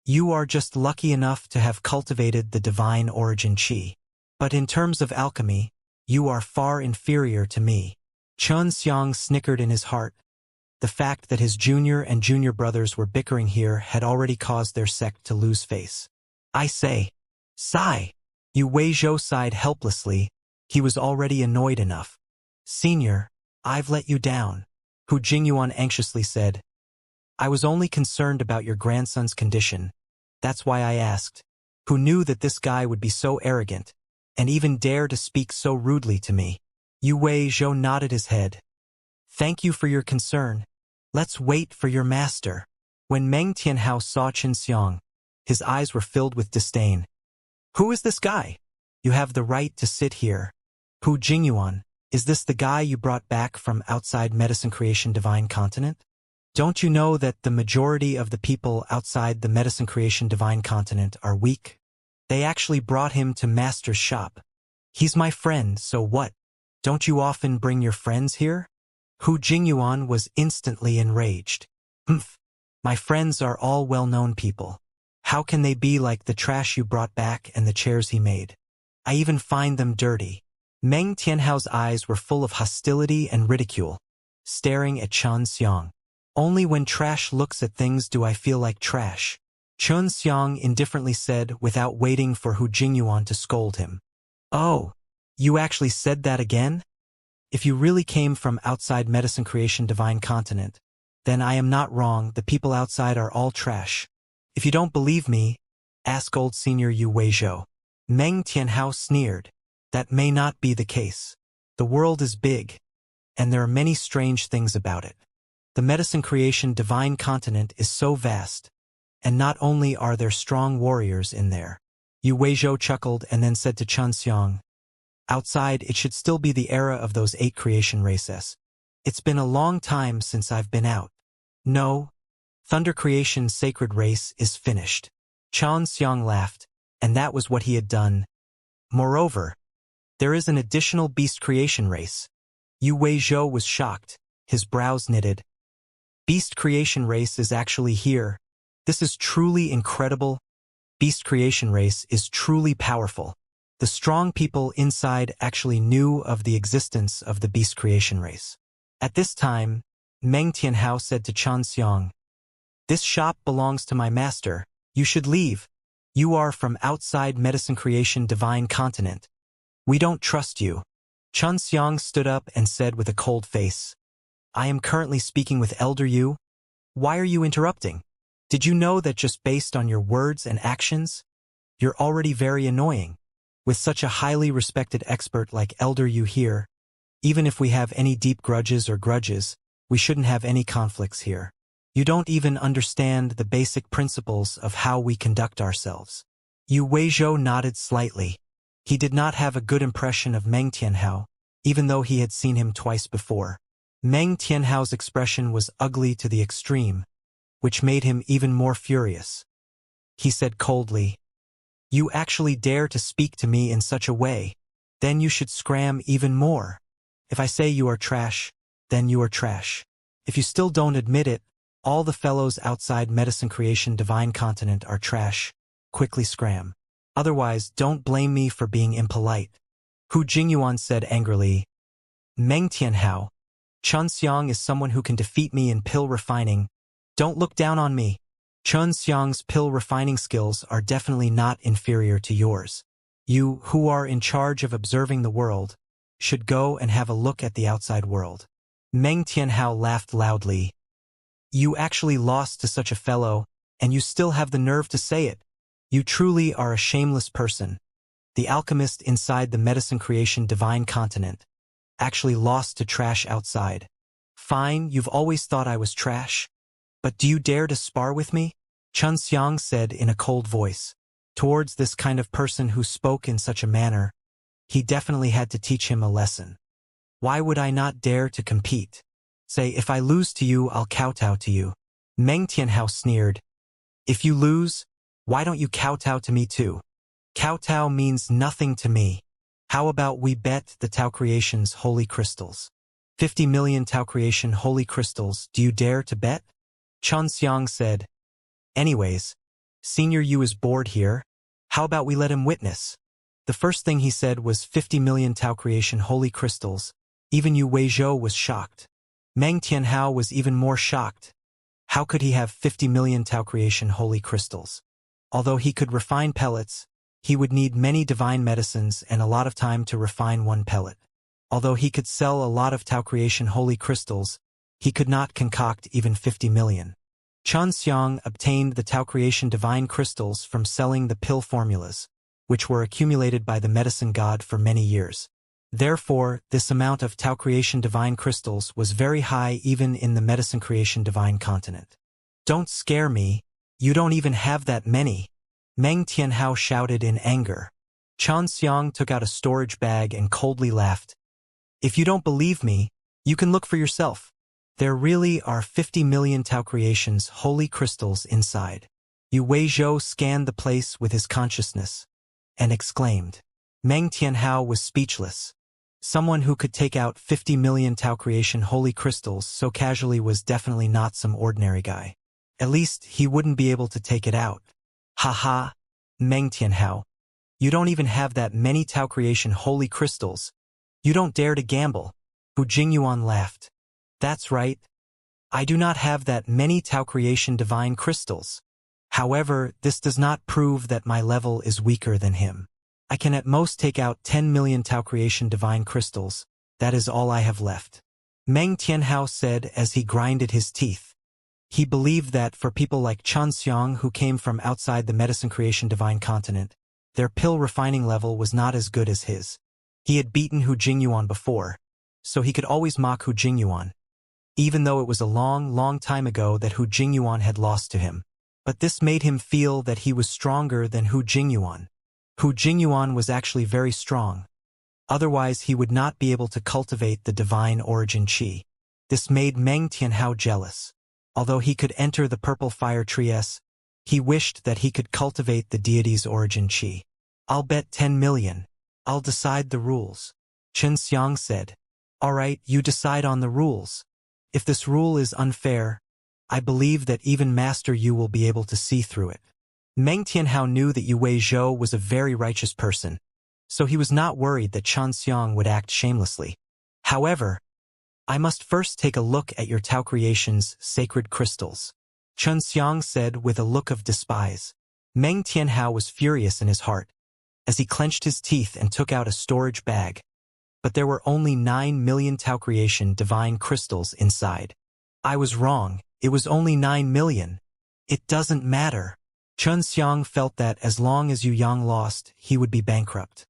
Speaker 1: You are just lucky enough to have cultivated the divine origin qi. But in terms of alchemy, you are far inferior to me. Xianxia snickered in his heart. The fact that his junior and junior brothers were bickering here had already caused their sect to lose face. I say, sigh. Yu Weizhou sighed helplessly. He was already annoyed enough. Senior, I've let you down, Hu Jingyuan anxiously said. I was only concerned about your grandson's condition. That's why I asked. Who knew that this guy would be so arrogant, and even dare to speak so rudely to me? Yu Weizhou nodded his head. Thank you for your concern. Let's wait for your master. When Meng Tianhao saw Xianxia, his eyes were filled with disdain. Who is this guy? You have the right to sit here. Hu Jingyuan, is this the guy you brought back from outside Medicine Creation Divine Continent? Don't you know that the majority of the people outside the Medicine Creation Divine Continent are weak? They actually brought him to Master's shop. He's my friend, so what? Don't you often bring your friends here? Hu Jingyuan was instantly enraged. Humph. My friends are all well-known people. How can they be like the trash you brought back and the chairs he made? I even find them dirty. Meng Tianhao's eyes were full of hostility and ridicule, staring at Xianxia. Only when trash looks at things do I feel like trash, Xianxia indifferently said without waiting for Hu Jingyuan to scold him. Oh, you actually said that again? If you really came from outside Medicine Creation Divine Continent, then I am not wrong, the people outside are all trash. If you don't believe me, ask old senior Yu Weizhou. Meng Tianhao sneered. That may not be the case. The world is big, and there are many strange things about it. The Medicine Creation Divine Continent is so vast, and not only are there strong warriors in there. Yu Weizhou chuckled and then said to Xianxia, outside it should still be the era of those 8 creation races. It's been a long time since I've been out. No, Thunder Creation's sacred race is finished. Xianxia laughed, and that was what he had done. Moreover, there is an additional beast creation race. Yu Weizhou was shocked, his brows knitted. Beast creation race is actually here. This is truly incredible. Beast creation race is truly powerful. The strong people inside actually knew of the existence of the beast creation race. At this time, Meng Tianhao said to Xianxia, this shop belongs to my master. You should leave. You are from outside Medicine Creation Divine Continent. We don't trust you. Xianxia stood up and said with a cold face, I am currently speaking with Elder Yu. Why are you interrupting? Did you know that just based on your words and actions, you're already very annoying? With such a highly respected expert like Elder Yu here, even if we have any deep grudges, we shouldn't have any conflicts here. You don't even understand the basic principles of how we conduct ourselves. Yu Weizhou nodded slightly. He did not have a good impression of Meng Tianhao, even though he had seen him twice before. Meng Tianhao's expression was ugly to the extreme, which made him even more furious. He said coldly, "You actually dare to speak to me in such a way? Then you should scram even more. If I say you are trash, then you are trash. If you still don't admit it, all the fellows outside Medicine Creation Divine Continent are trash. Quickly scram. Otherwise, don't blame me for being impolite." Hu Jingyuan said angrily, "Meng Tianhao, Chun Xiang is someone who can defeat me in pill refining. Don't look down on me. Chun Xiang's pill refining skills are definitely not inferior to yours. You, who are in charge of observing the world, should go and have a look at the outside world." Meng Tianhao laughed loudly. "You actually lost to such a fellow, and you still have the nerve to say it. You truly are a shameless person. The alchemist inside the Medicine Creation Divine Continent actually lost to trash outside. Fine, you've always thought I was trash. But do you dare to spar with me?" Chun Xiang said in a cold voice. Towards this kind of person who spoke in such a manner, he definitely had to teach him a lesson. "Why would I not dare to compete? Say, if I lose to you, I'll kowtow to you." Meng Tianhao sneered. "If you lose, why don't you kowtow to me too? Kowtow means nothing to me. How about we bet the Tao Creation's holy crystals? 50 million Tao Creation holy crystals, do you dare to bet?" Chun Xiang said, "Anyways, Senior Yu is bored here. How about we let him witness?" The first thing he said was 50 million Tao Creation holy crystals. Even Yu Weizhou was shocked. Meng Tianhao was even more shocked. How could he have 50 million Tao Creation holy crystals? Although he could refine pellets, he would need many divine medicines and a lot of time to refine one pellet. Although he could sell a lot of Tao Creation holy crystals, he could not concoct even 50 million. Chun Xiang obtained the Tao Creation divine crystals from selling the pill formulas, which were accumulated by the medicine god for many years. Therefore, this amount of Tao Creation divine crystals was very high even in the Medicine Creation Divine Continent. "Don't scare me, you don't even have that many," Meng Tianhao shouted in anger. Chun Xiang took out a storage bag and coldly laughed. "If you don't believe me, you can look for yourself. There really are 50 million Tao Creations holy crystals inside." Yu Weizhou scanned the place with his consciousness and exclaimed. Meng Tianhao was speechless. Someone who could take out 50 million Tao Creation holy crystals so casually was definitely not some ordinary guy. At least, he wouldn't be able to take it out. "Ha, Meng Tianhao. You don't even have that many Tao Creation holy crystals. You don't dare to gamble." Hu Jingyuan laughed. "That's right. I do not have that many Tao Creation divine crystals. However, this does not prove that my level is weaker than him. I can at most take out 10 million Tao Creation divine crystals. That is all I have left." Meng Tianhao said as he grinded his teeth. He believed that for people like Chun Xiang who came from outside the Medicine Creation Divine Continent, their pill refining level was not as good as his. He had beaten Hu Jingyuan before, so he could always mock Hu Jingyuan, even though it was a long time ago that Hu Jingyuan had lost to him. But this made him feel that he was stronger than Hu Jingyuan. Hu Jingyuan was actually very strong. Otherwise, he would not be able to cultivate the divine origin qi. This made Meng Tianhao jealous. Although he could enter the purple fire trees, he wished that he could cultivate the deity's origin qi. "I'll bet 10 million. I'll decide the rules," Chun Xiang said. "All right, you decide on the rules. If this rule is unfair, I believe that even Master Yu will be able to see through it." Meng Tianhao knew that Yu Weizhou was a very righteous person, so he was not worried that Chun Xiang would act shamelessly. "However, I must first take a look at your Tao Creation's sacred crystals," Chun Xiang said with a look of despise. Meng Tianhao was furious in his heart, as he clenched his teeth and took out a storage bag. But there were only 9 million Tao Creation divine crystals inside. "I was wrong, it was only 9 million. It doesn't matter." Chun Xiang felt that as long as Yu Yang lost, he would be bankrupt.